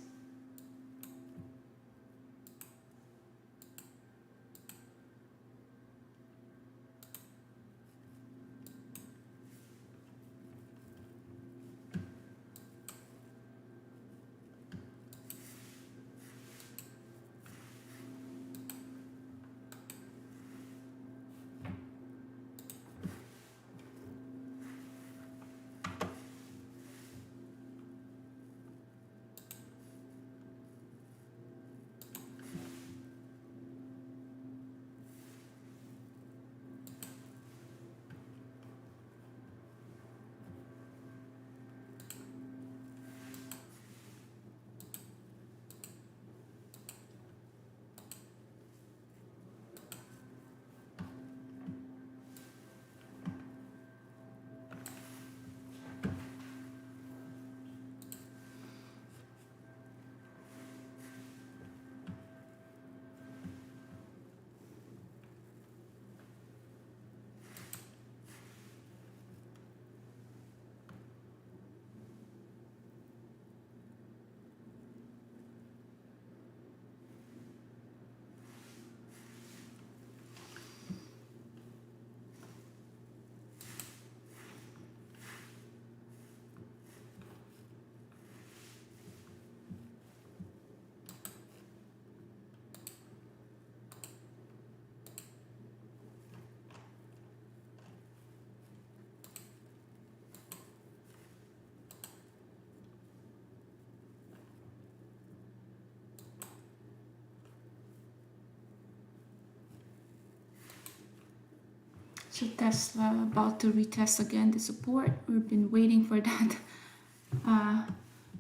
So Tesla about to retest again the support. We've been waiting for that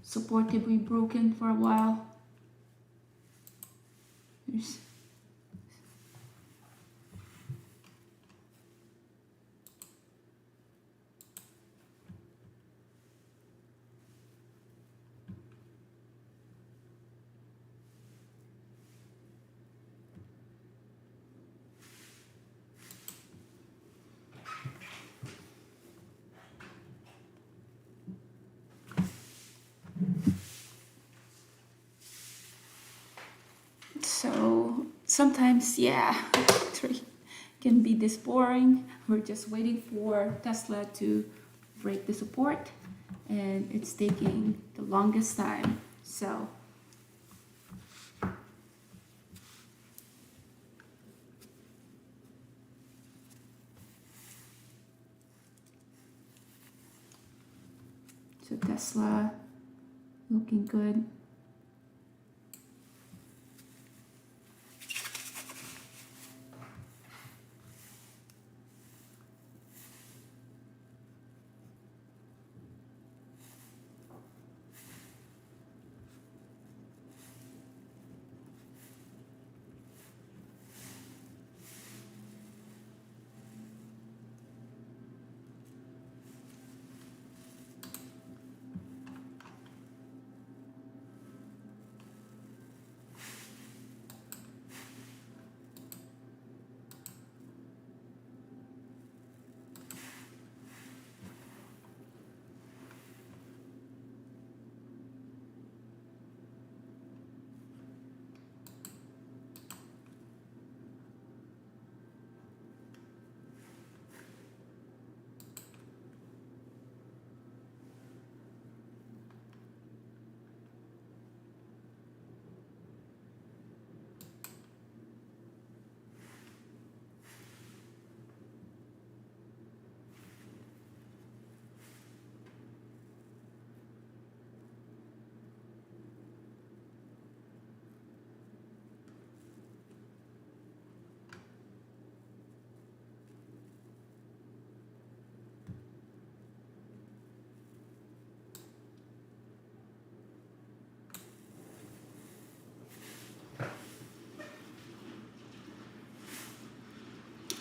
support to be broken for a while. There's So sometimes, yeah, trade can be this boring. We're just waiting for Tesla to break the support, and it's taking the longest time. So Tesla looking good.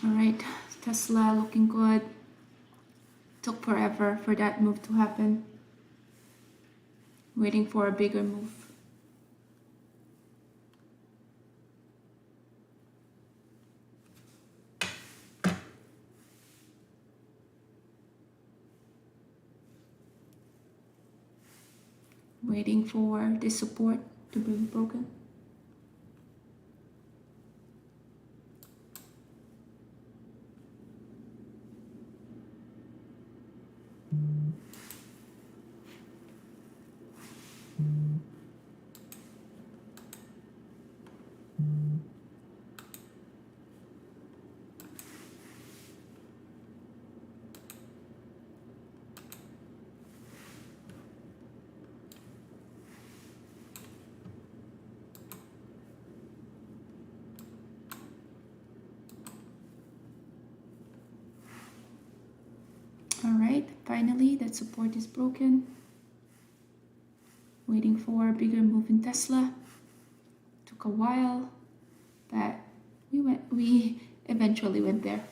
All right, Tesla looking good. Took forever for that move to happen. Waiting for a bigger move. Waiting for this support to be broken. All right, finally that support is broken. Waiting for a bigger move in Tesla. Took a while, but we eventually went there.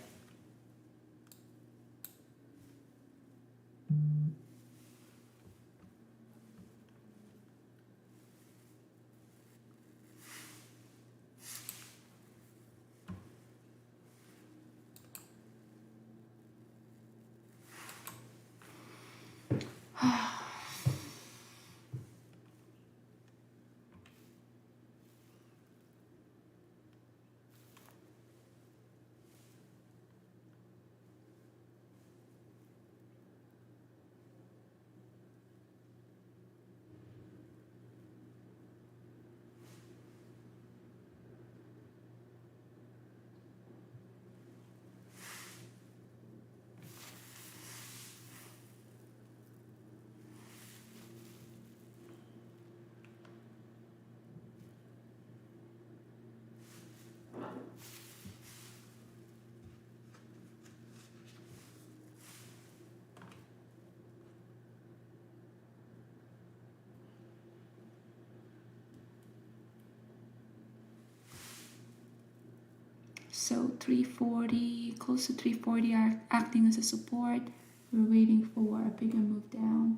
So 340, close to 340 are acting as a support. We're waiting for a bigger move down.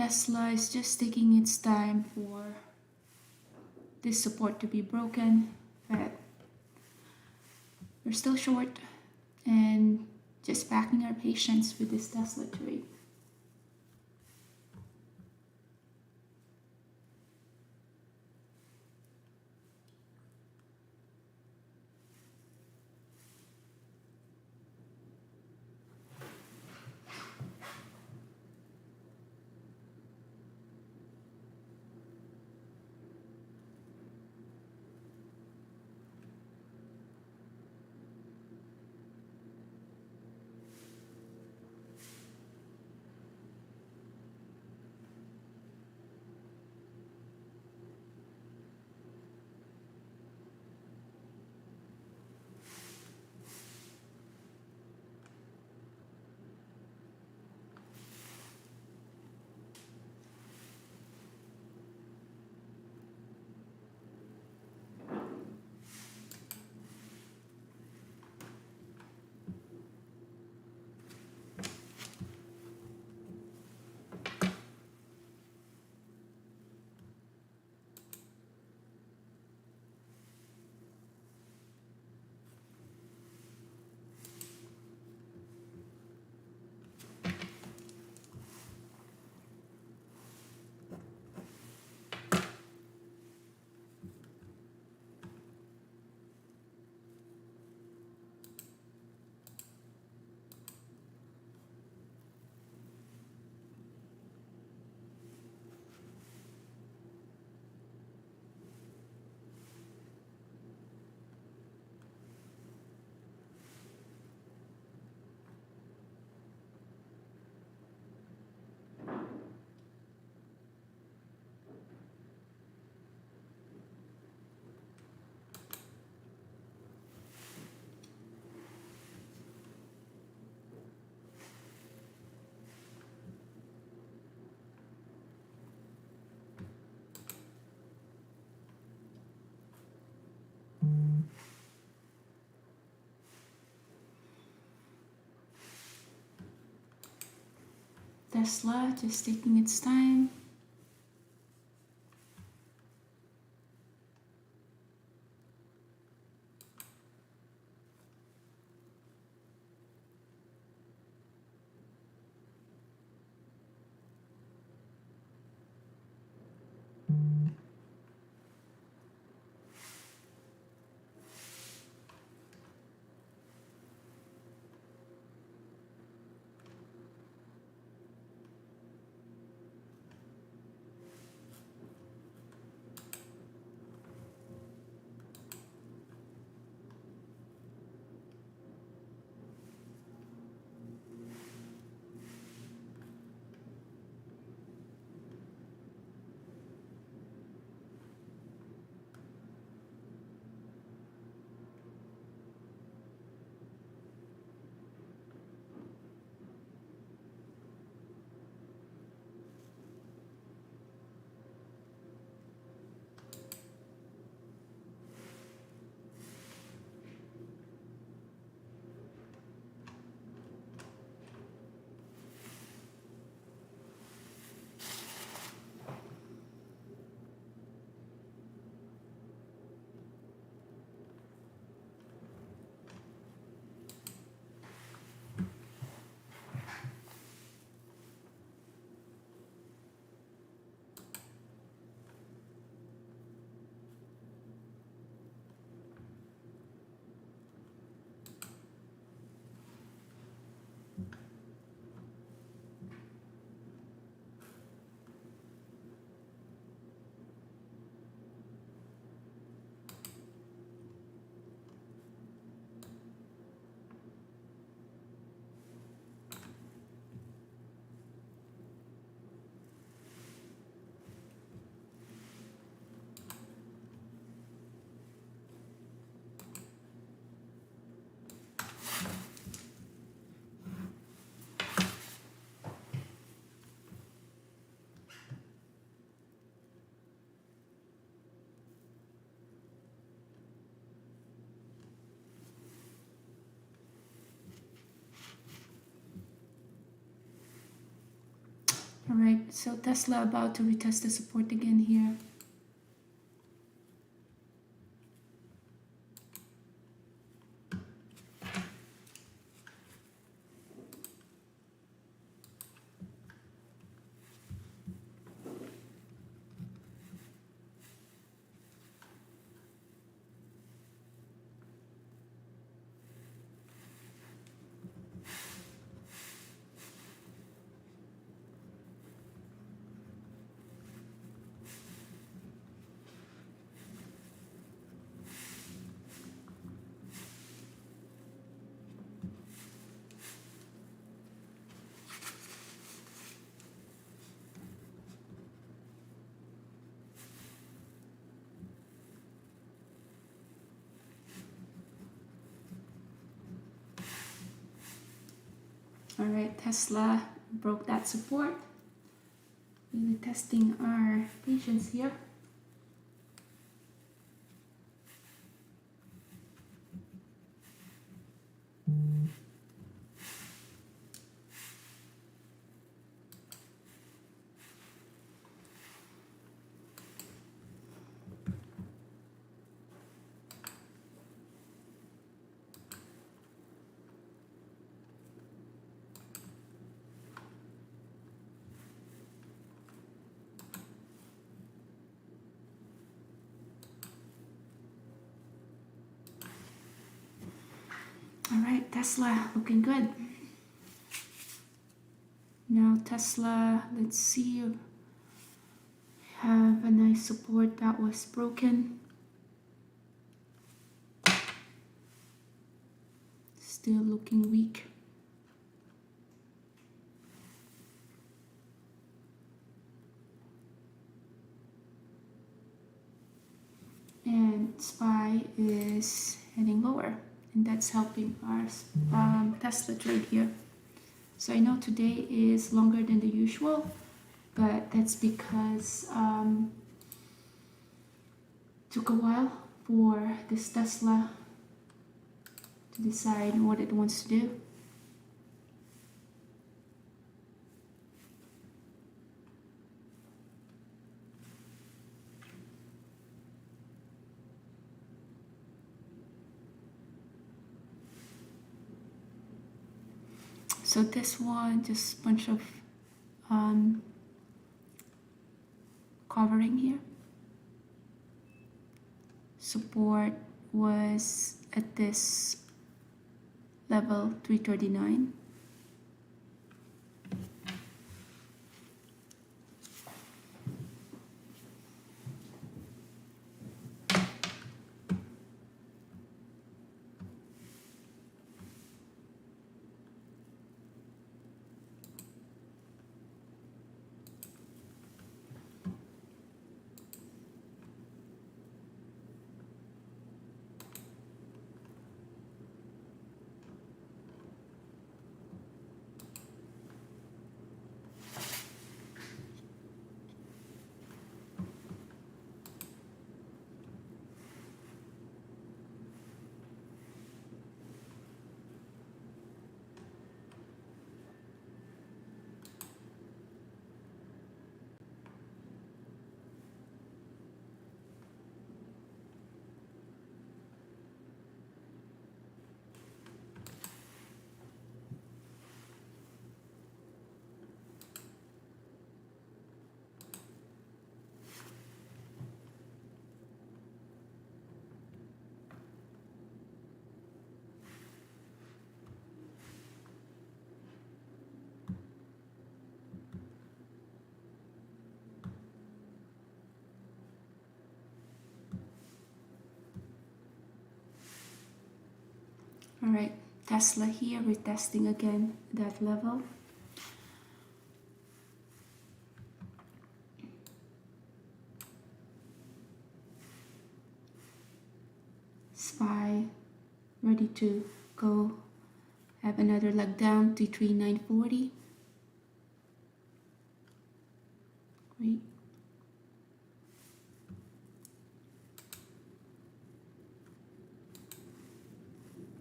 Tesla is just taking its time for this support to be broken, but we're still short and just backing our patience with this Tesla trade. Tesla just taking its time. All right, so Tesla about to retest the support again here. All right, Tesla broke that support. Really testing our patience here. All right, Tesla looking good. Now Tesla, let's see, have a nice support that was broken. Still looking weak. And SPY is heading lower, and that's helping our Tesla trade here. So I know today is longer than the usual, but that's because took a while for this Tesla to decide what it wants to do. So this one, just a bunch of covering here. Support was at this level 339. All right, Tesla here, we're testing again that level. SPY ready to go. Have another leg down to 3940. Great.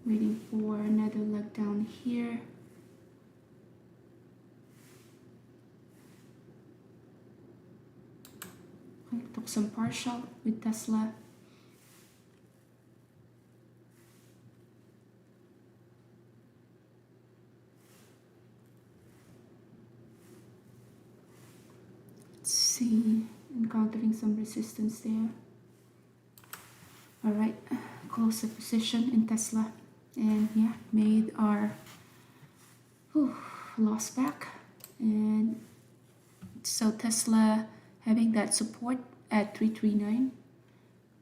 Waiting for another leg down here. I took some partial with Tesla. Let's see, encountering some resistance there. All right, close the position in Tesla, and yeah, made our loss back. And so Tesla having that support at 339,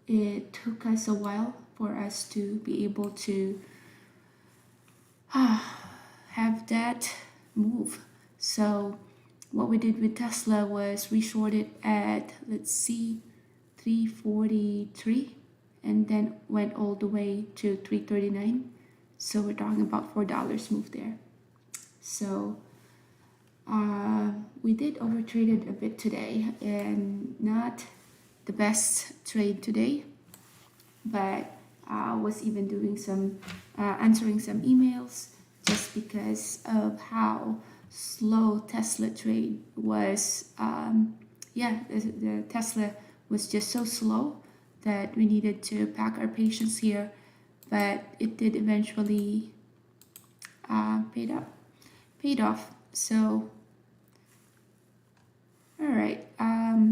it took us a while for us to be able to have that move. So what we did with Tesla was we shorted at, let's see, 343 and then went all the way to 339. So we're talking about $4 move there. So we did overtraded a bit today, and not the best trade today, but I was even doing some answering some emails just because of how slow Tesla trade was. The Tesla was just so slow that we needed to pack our patience here, but it did eventually paid off. So all right,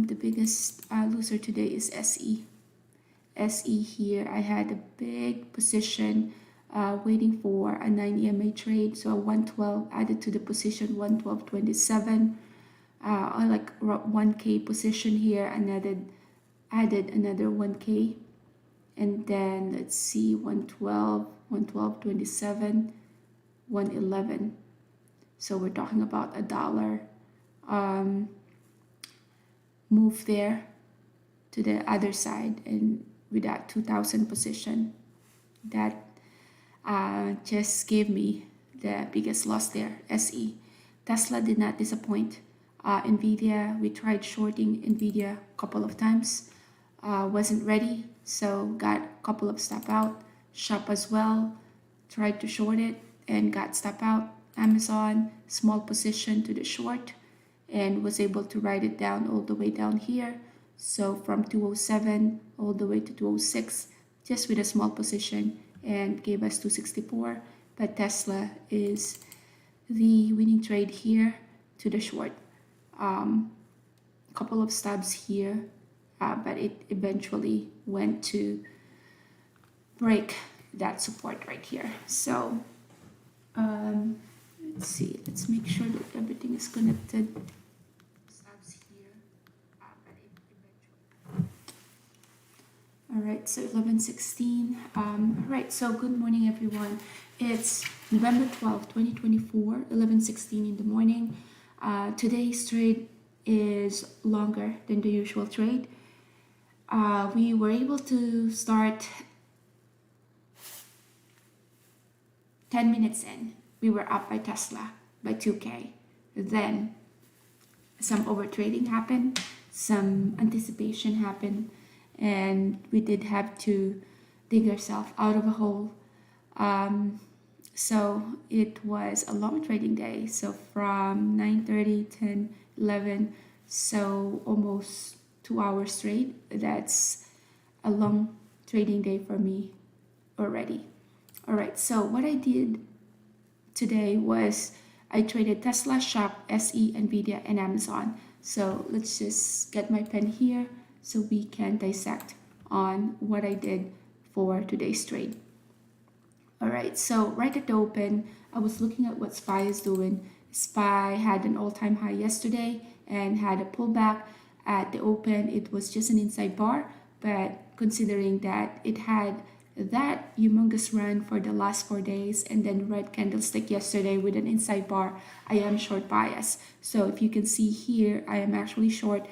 the biggest loser today is SE. SE here, I had a big position waiting for a 9 EMA trade, so a 112 added to the position 112.27. I like 1K position here, and added another 1K, and then let's see, 112, 112.27, 111. So we're talking about $1 move there to the other side, and with that 2000 position, that just gave me the biggest loss there. SE. Tesla did not disappoint. Nvidia, we tried shorting Nvidia a couple of times, wasn't ready, so got a couple of stop out. Shop as well, tried to short it and got stop out. Amazon, small position to the short, and was able to write it down all the way down here. So from 207 all the way to 206, just with a small position, and gave us 264. But Tesla is the winning trade here to the short. Couple of stubs here, but it eventually went to break that support right here. So let's see, let's make sure that everything is connected. Stubs here, but it eventually. All right, so 11:16. All right, so good morning, everyone. It's November 12th, 2024, 11:16 in the morning. Today's trade is longer than the usual trade. We were able to start 10 minutes in. We were up by Tesla by 2K. Then some overtrading happened, some anticipation happened, and we did have to dig ourselves out of a hole. So it was a long trading day. So from 9:30, 10, 11, so almost 2 hours straight. That's a long trading day for me already. All right, so what I did today was I traded Tesla, Shop, SE, Nvidia, and Amazon. So let's just get my pen here so we can dissect on what I did for today's trade. All right, so right at the open, I was looking at what SPY is doing. SPY had an all-time high yesterday and had a pullback. At the open, it was just an inside bar, but considering that it had that humongous run for the last 4 days and then red candlestick yesterday with an inside bar, I am short bias. So if you can see here, I am actually short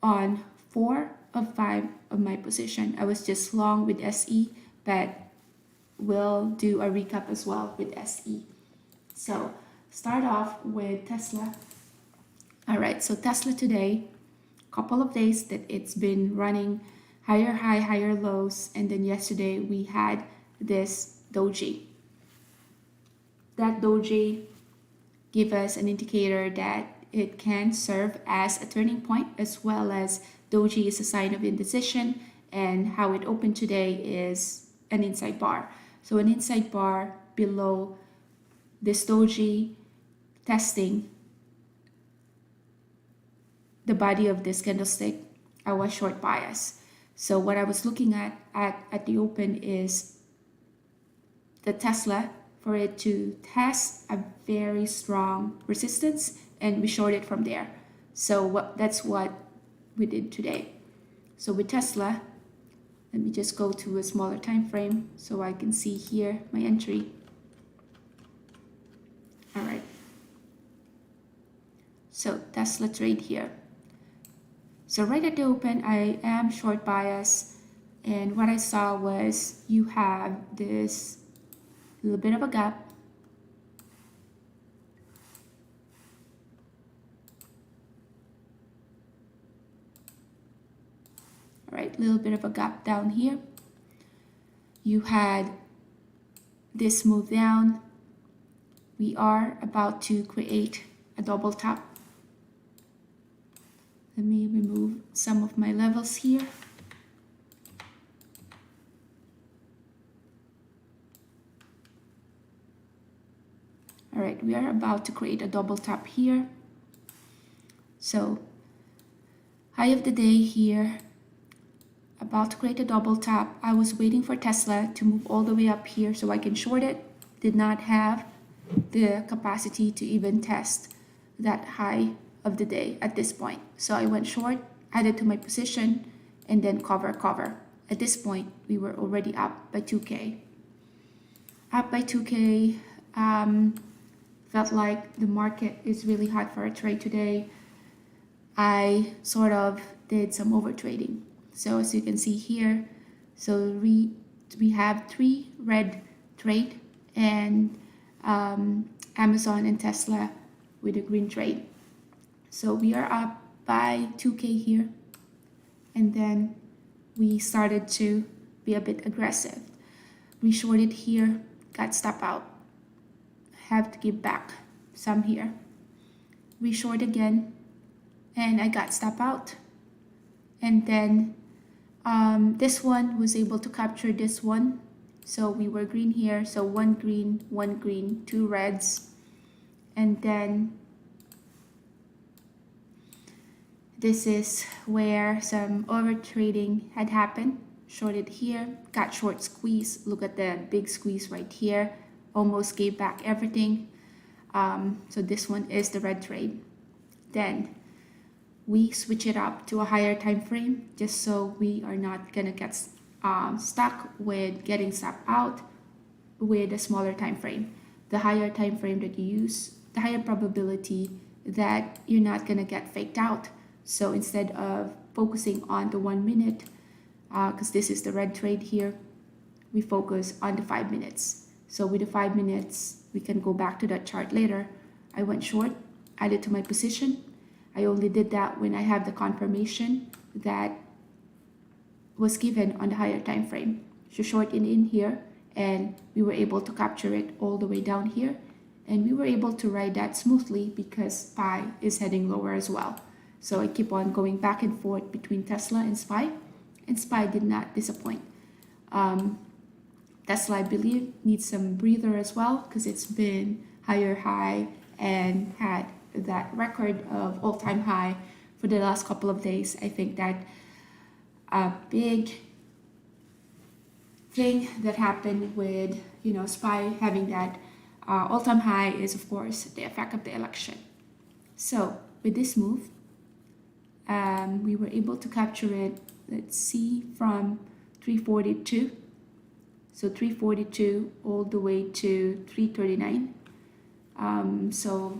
on 4 of 5 of my position. I was just long with SE, but we'll do a recap as well with SE. So start off with Tesla. All right, so Tesla today, couple of days that it's been running higher high, higher lows, and then yesterday we had this doji. That doji gave us an indicator that it can serve as a turning point, as well as doji is a sign of indecision, and how it opened today is an inside bar. So an inside bar below this doji, testing the body of this candlestick, I was short bias. So what I was looking at the open is the Tesla, for it to test a very strong resistance, and we shorted from there. So that's what we did today. So with Tesla, let me just go to a smaller time frame so I can see here my entry. All right. So Tesla trade here. So right at the open, I am short bias, and what I saw was you have this little bit of a gap. All right, little bit of a gap down here. You had this move down. We are about to create a double top. Let me remove some of my levels here. All right, we are about to create a double top here. So high of the day here, about to create a double top. I was waiting for Tesla to move all the way up here so I can short it. Did not have the capacity to even test that high of the day at this point. So I went short, added to my position, and then cover. At this point, we were already up by 2K. Up by 2K, felt like the market is really hot for a trade today. I sort of did some over trading. So as you can see here, so we have 3 red trade, and Amazon and Tesla with a green trade. So we are up by 2K here, and then we started to be a bit aggressive. We shorted here, got stop out, have to give back some here. We short again, and I got stop out, and then this one was able to capture this one. So we were green here, so 1 green, 2 reds, and then this is where some over trading had happened. Shorted here, got short squeeze. Look at the big squeeze right here, almost gave back everything. So this one is the red trade. Then we switch it up to a higher time frame, just so we are not gonna get stuck with getting stopped out with a smaller time frame. The higher time frame that you use, the higher probability that you're not gonna get faked out. So instead of focusing on the 1 minute, because this is the red trade here, we focus on the 5 minutes. So with the 5 minutes, we can go back to that chart later. I went short, added to my position. I only did that when I have the confirmation that was given on the higher time frame. So short in here, and we were able to capture it all the way down here, and we were able to ride that smoothly because SPY is heading lower as well. So I keep on going back and forth between Tesla and SPY did not disappoint. Tesla, I believe, needs some breather as well because it's been higher high and had that record of all-time high for the last couple of days. I think that a big thing that happened with SPY having that all-time high is, of course, the effect of the election. So with this move, we were able to capture it, let's see, from 342. So 342 all the way to 339. So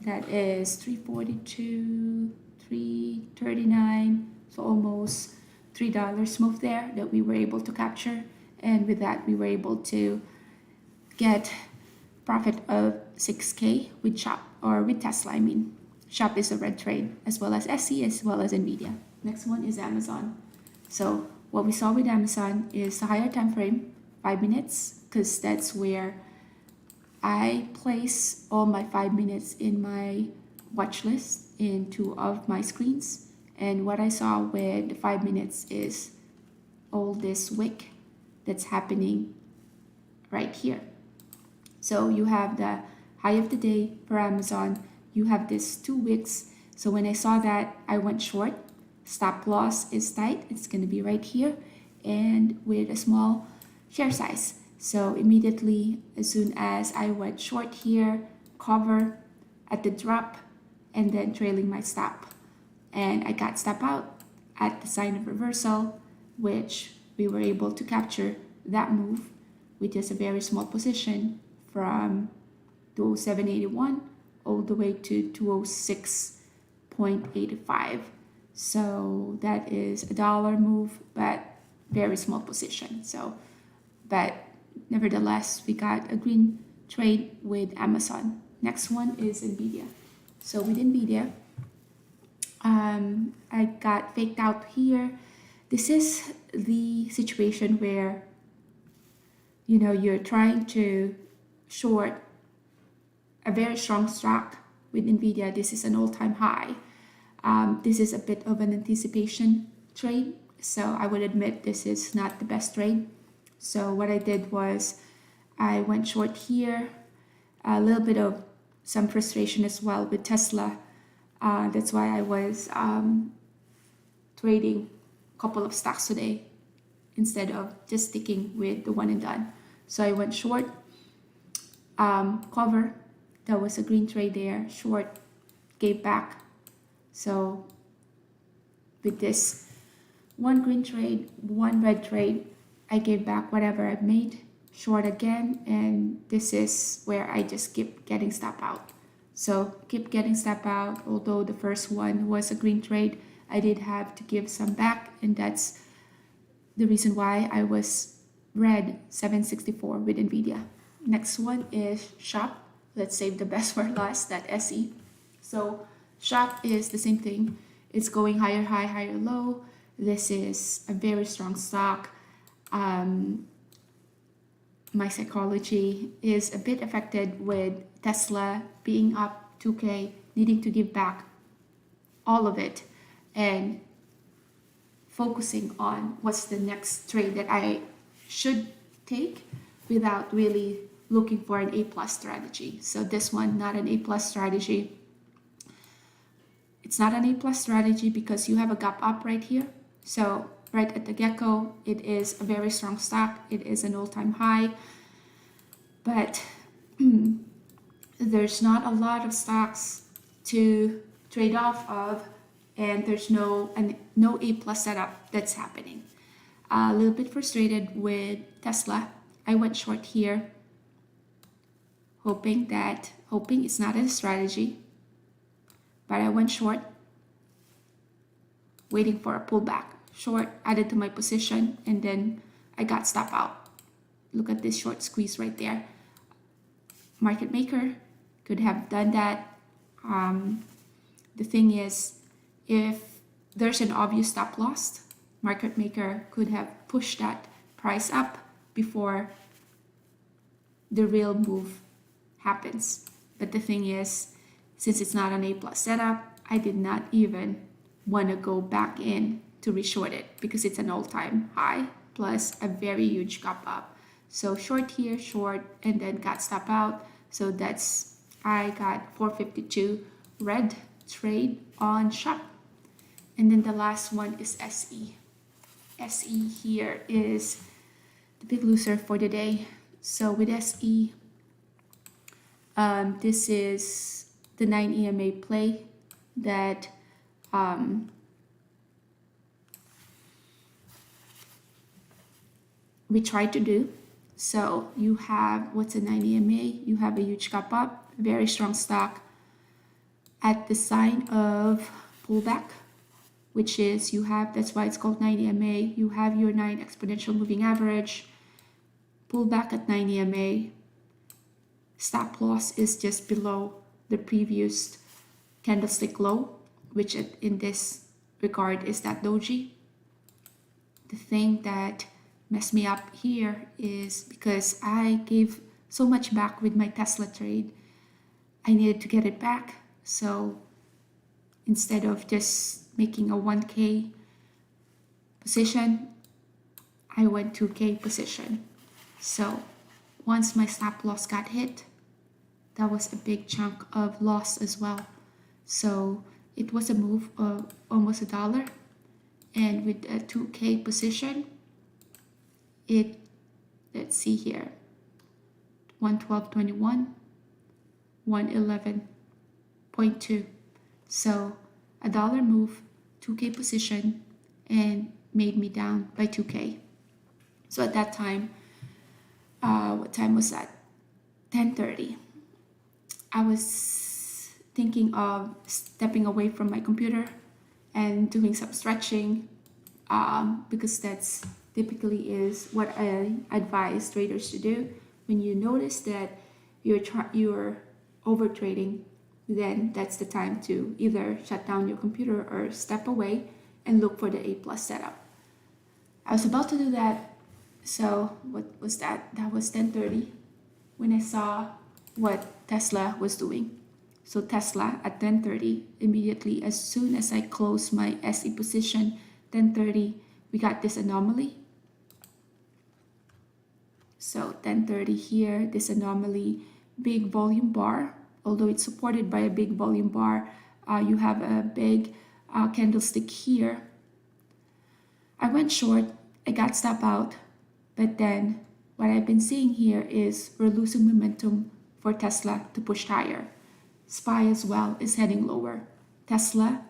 that is 342, 339, so almost $3 move there that we were able to capture. And with that, we were able to get profit of 6K with SHOP, or with Tesla, I mean. SHOP is a red trade, as well as SC, as well as NVIDIA. Next one is Amazon. So what we saw with Amazon is the higher time frame, 5 minutes, because that's where I place all my 5 minutes in my watch list in two of my screens. And what I saw with the 5 minutes is all this wick that's happening right here. So you have the high of the day for Amazon. You have this 2 wicks. So when I saw that, I went short. Stop loss is tight. It's going to be right here and with a small share size. So immediately, as soon as I went short here, cover at the drop, and then trailing my stop. And I got stop out at the sign of reversal, which we were able to capture that move with just a very small position from 207.81 all the way to 206.85. So that is a dollar move, but very small position. So, but nevertheless, we got a green trade with Amazon. Next one is Nvidia. So with Nvidia, I got faked out here. This is the situation where, you know, you're trying to short a very strong stock with Nvidia. This is an all-time high. This is a bit of an anticipation trade. So I would admit this is not the best trade. So what I did was I went short here, a little bit of some frustration as well with Tesla. That's why I was trading a couple of stocks today instead of just sticking with the one and done. So I went short, cover, that was a green trade there, short, gave back. So with this one green trade, one red trade, I gave back whatever I made, short again, and this is where I just keep getting stop out. So keep getting stop out, although the first one was a green trade, I did have to give some back, and that's the reason why I was red 764 with Nvidia. Next one is SHOP. Let's save the best for last, that SE. So SHOP is the same thing. It's going higher high, higher low. This is a very strong stock. My psychology is a bit affected with Tesla being up 2K, needing to give back all of it, and focusing on what's the next trade that I should take without really looking for an A+ strategy. So this one, not an A+ strategy. It's not an A+ strategy because you have a gap up right here. So right at the get-go, it is a very strong stock. It is an all-time high, but there's not a lot of stocks to trade off of, and there's no A+ setup that's happening. A little bit frustrated with Tesla. I went short here, hoping it's not a strategy, but I went short, waiting for a pullback. Short, added to my position, and then I got stop out. Look at this short squeeze right there. Market maker could have done that. The thing is, if there's an obvious stop loss, market maker could have pushed that price up before the real move happens. But the thing is, since it's not an A+ setup, I did not even want to go back in to reshort it because it's an all-time high plus a very huge gap up. So short here, short, and then got stop out. So I got 452 red trade on SHOP. And then the last one is SE. SE here is the big loser for the day. So with SE, this is the 9 EMA play that we tried to do. So you have, what's a 9 EMA? You have a huge gap up, very strong stock at the sign of pullback, which is that's why it's called 9 EMA. You have your 9 exponential moving average, pullback at 9 EMA. Stop loss is just below the previous candlestick low, which in this regard is that doji. The thing that messed me up here is because I gave so much back with my Tesla trade. I needed to get it back, So instead of just making a 1K position, I went 2K position. So once my stop loss got hit, that was a big chunk of loss as well. So it was a move of almost $1. And with a 2K position, let's see here, 112.21, 111.2. So $1 move, 2K position, and made me down by 2K. So at that time, what time was that? 10:30. I was thinking of stepping away from my computer and doing some stretching, because that's typically is what I advise traders to do. When you notice that you're over trading, then that's the time to either shut down your computer or step away and look for the A+ setup. I was about to do that. So what was that? That was 10:30 when I saw what Tesla was doing. So Tesla at 10:30, immediately as soon as I closed my SE position, 10:30, we got this anomaly. So 10:30 here, this anomaly, big volume bar. Although it's supported by a big volume bar, you have a big candlestick here. I went short, I got stop out, but then what I've been seeing here is we're losing momentum for Tesla to push higher. SPY as well is heading lower. Tesla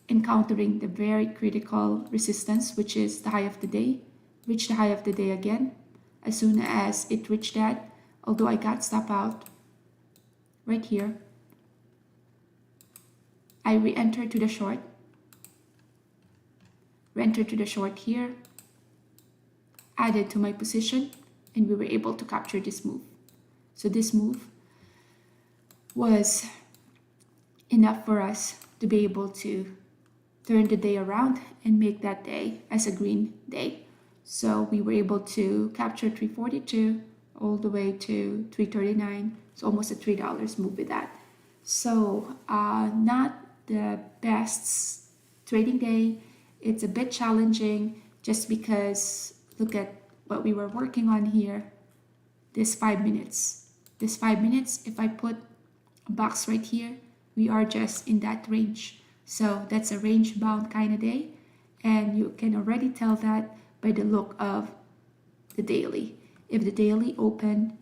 encountering the very critical resistance, which is the high of the day, reached the high of the day again. As soon as it reached that, although I got stop out right here, I re-entered to the short. Re-entered to the short here, added to my position, and we were able to capture this move. So this move was enough for us to be able to turn the day around and make that day as a green day. So we were able to capture 342 all the way to 339. So almost a $3 move with that. So not the best trading day. It's a bit challenging just because look at what we were working on here. This 5 minutes. This 5 minutes, if I put a box right here, we are just in that range. So that's a range bound kind of day. And you can already tell that by the look of the daily. If the daily opened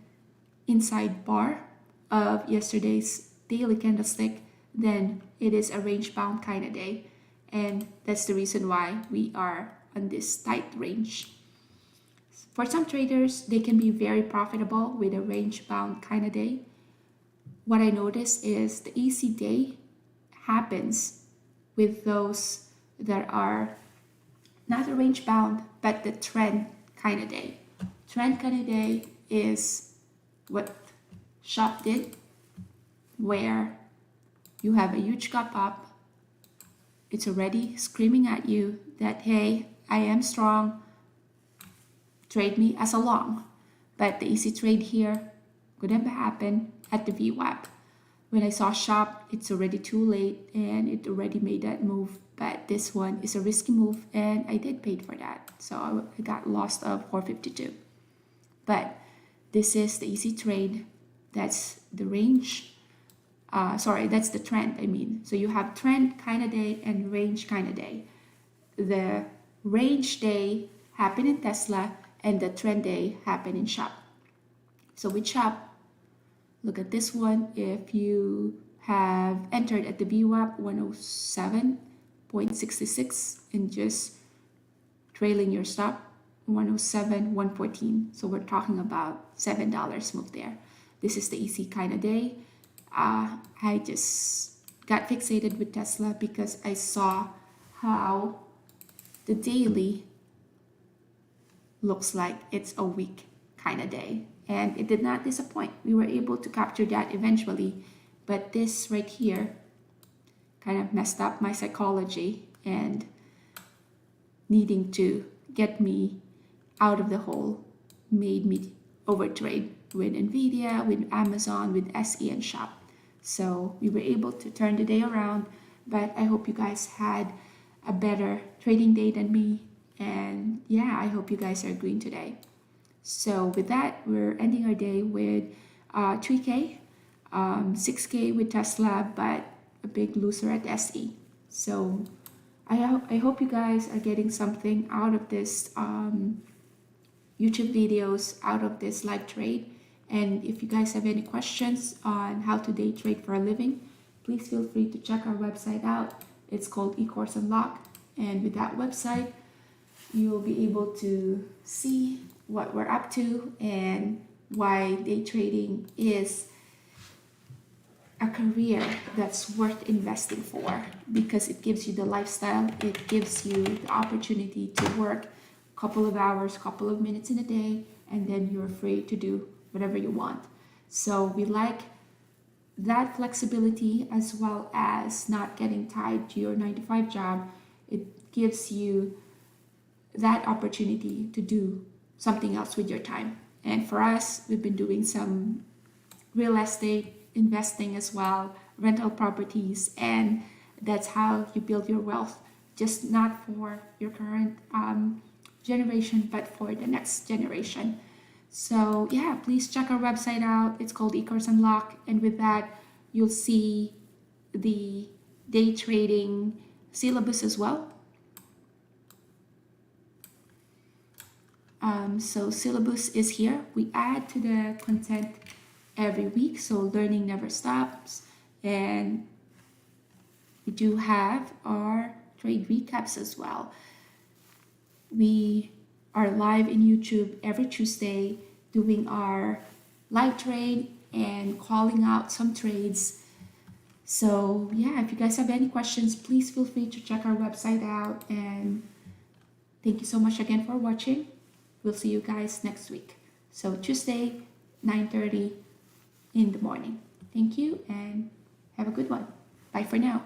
inside bar of yesterday's daily candlestick, then it is a range bound kind of day. And that's the reason why we are on this tight range. For some traders, they can be very profitable with a range bound kind of day. What I notice is the easy day happens with those that are not a range bound, but the trend kind of day. Trend kind of day is what SHOP did, where you have a huge gap up. It's already screaming at you that, hey, I am strong, trade me as a long. But the easy trade here couldn't happen at the VWAP. When I saw SHOP, it's already too late and it already made that move. But this one is a risky move and I did pay for that. So I got lost of 452. But this is the easy trade. That's the range. That's the trend, I mean. So you have trend kind of day and range kind of day. The range day happened in Tesla and the trend day happened in SHOP. So with SHOP, look at this one. If you have entered at the VWAP 107.66 and just trailing your stop, 107, 114. So we're talking about $7 move there. This is the easy kind of day. I just got fixated with Tesla because I saw how the daily looks like it's a weak kind of day. And it did not disappoint. We were able to capture that eventually. But this right here kind of messed up my psychology and needing to get me out of the hole made me overtrade with Nvidia, with Amazon, with SE and SHOP. So we were able to turn the day around, but I hope you guys had a better trading day than me. And yeah, I hope you guys are green today. So with that, we're ending our day with 3K, 6K with Tesla, but a big loser at SE. So I hope you guys are getting something out of this YouTube videos, out of this live trade. And if you guys have any questions on how to day trade for a living, please feel free to check our website out. It's called eCourse Unlock. And with that website, you'll be able to see what we're up to and why day trading is a career that's worth investing for, because it gives you the lifestyle, it gives you the opportunity to work a couple of hours, couple of minutes in a day, and then you're free to do whatever you want. So we like that flexibility, as well as not getting tied to your 9 to 5 job. It gives you that opportunity to do something else with your time. And for us, we've been doing some real estate investing as well, rental properties, and that's how you build your wealth, just not for your current generation, but for the next generation. So yeah, please check our website out. It's called eCourse Unlock, and with that, you'll see the day trading syllabus as well. So syllabus is here. We add to the content every week, so learning never stops. And we do have our trade recaps as well. We are live in YouTube every Tuesday doing our live trade and calling out some trades. So yeah, if you guys have any questions, please feel free to check our website out. And thank you so much again for watching. We'll see you guys next week. So Tuesday, 9:30 in the morning. Thank you and have a good one. Bye for now.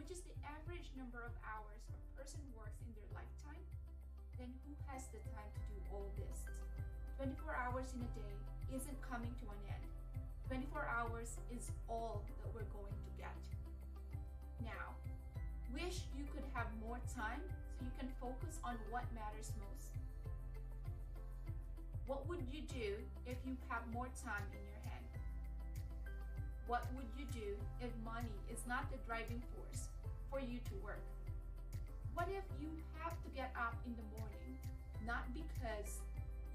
Which is the average number of hours a person works in their lifetime, then who has the time to do all this? 24 hours in a day isn't coming to an end. 24 hours is all that we're going to get. Now, wish you could have more time so you can focus on what matters most. What would you do if you have more time in your hand? What would you do if money is not the driving force for you to work? What if you have to get up in the morning, not because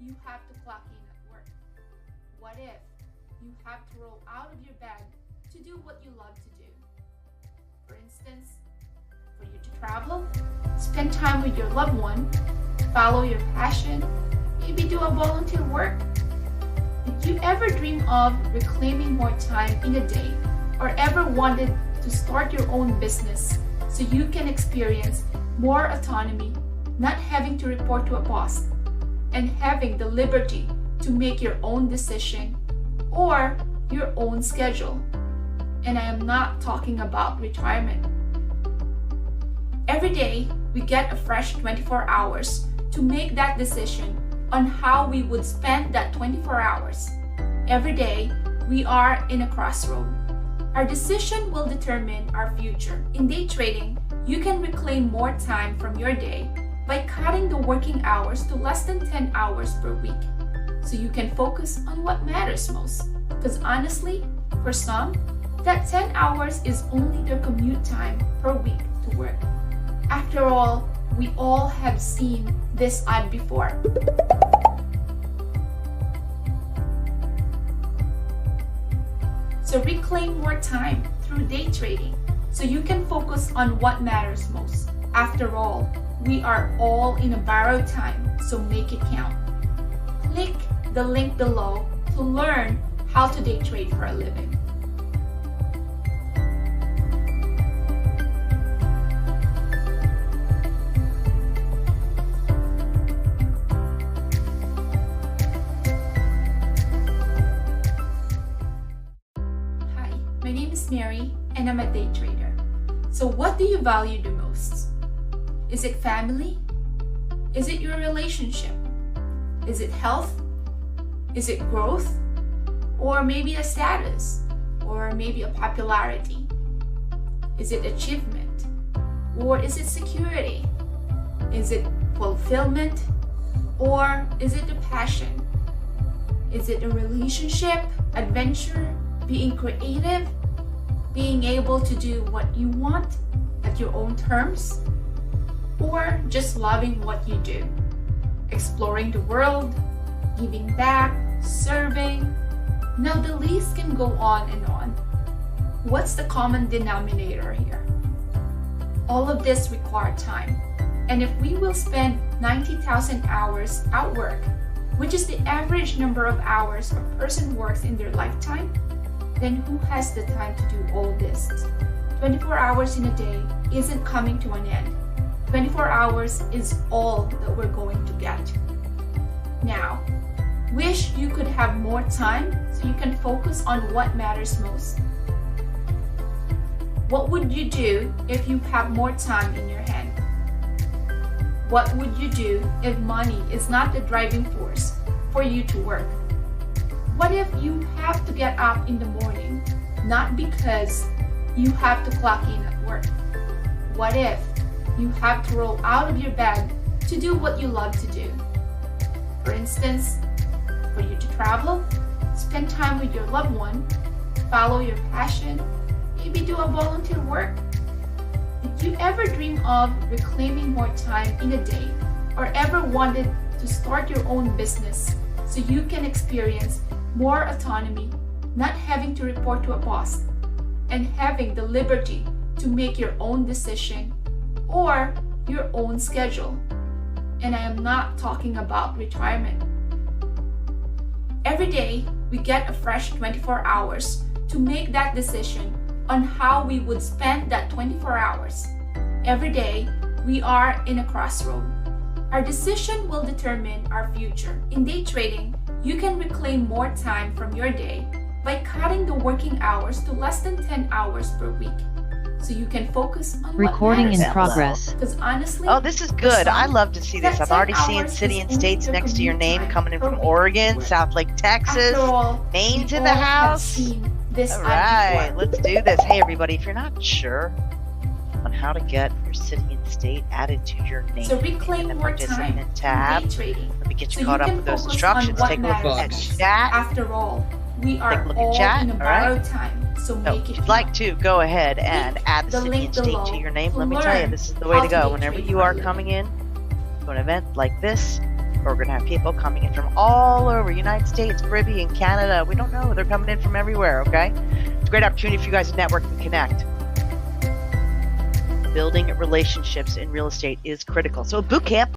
you have to clock in at work? What if you have to roll out of your bed to do what you love to do? For instance, for you to travel, spend time with your loved one, follow your passion, maybe do a volunteer work. Did you ever dream of reclaiming more time in a day, or ever wanted to start your own business so you can experience more autonomy, not having to report to a boss, and having the liberty to make your own decision or your own schedule? And I am not talking about retirement. Every day, we get a fresh 24 hours to make that decision on how we would spend that 24 hours. Every day, we are in a crossroad. Our decision will determine our future. In day trading, you can reclaim more time from your day by cutting the working hours to less than 10 hours per week, so you can focus on what matters most. Because honestly, for some, that 10 hours is only their commute time per week to work. After all, we all have seen this ad before. So reclaim more time through day trading so you can focus on what matters most. After all, we are all in a borrowed time, so make it count. Click the link below to learn how to day trade for a living. Hi, my name is Mary and I'm a day trader. So what do you value the most? Is it family? Is it your relationship? Is it health? Is it growth? Or maybe a status? Or maybe a popularity? Is it achievement? Or is it security? Is it fulfillment? Or is it a passion? Is it a relationship, adventure, being creative, being able to do what you want at your own terms? Or just loving what you do, exploring the world, giving back, serving? Now the list can go on and on. What's the common denominator here? All of this require time. And if we will spend 90,000 hours at work, which is the average number of hours a person works in their lifetime, then who has the time to do all this? 24 hours in a day isn't coming to an end. 24 hours is all that we're going to get. Now, wish you could have more time so you can focus on what matters most. What would you do if you have more time in your hand? What would you do if money is not the driving force for you to work? What if you have to get up in the morning, not because you have to clock in at work? What if you have to roll out of your bed to do what you love to do? For instance, for you to travel, spend time with your loved one, follow your passion, maybe do a volunteer work. Did you ever dream of reclaiming more time in a day, or ever wanted to start your own business so you can experience more autonomy, not having to report to a boss, and having the liberty to make your own decision or your own schedule? And I am not talking about retirement. Every day, we get a fresh 24 hours to make that decision on how we would spend that 24 hours. Every day, we are in a crossroad. Our decision will determine our future. In day trading, you can reclaim more time from your day by cutting the working hours to less than 10 hours per week, so you can focus on Recording what in matters. progress. Because honestly, Oh, this is good. I love to see this. that I'm already 10 seeing hours city is and only states your next to your commute name time coming in per from week. Oregon, South Lake, Texas, After all, Maine's we in the all have house. seen this All ad right, before. let's do this. Hey, everybody, if you're not sure on how to get your city and state added to your name So in reclaim the more time participant in tab, day trading. let me get you So caught you up can with those focus instructions. on what Take a look at matters. that chat. After all, we are Take a look at all chat, in a all right? borrowed time, so So make if it you'd like count. to, go ahead and Click add the the city link and state below to your name. to Let me tell you, learn this is the way how to to go. day Whenever trade you for a are living. coming in to an event like this, we're going to have people coming in from all over United States, Caribbean, Canada. We don't know. They're coming in from everywhere, okay? It's a great opportunity for you guys to network and connect. Building relationships in real estate is critical. So boot camp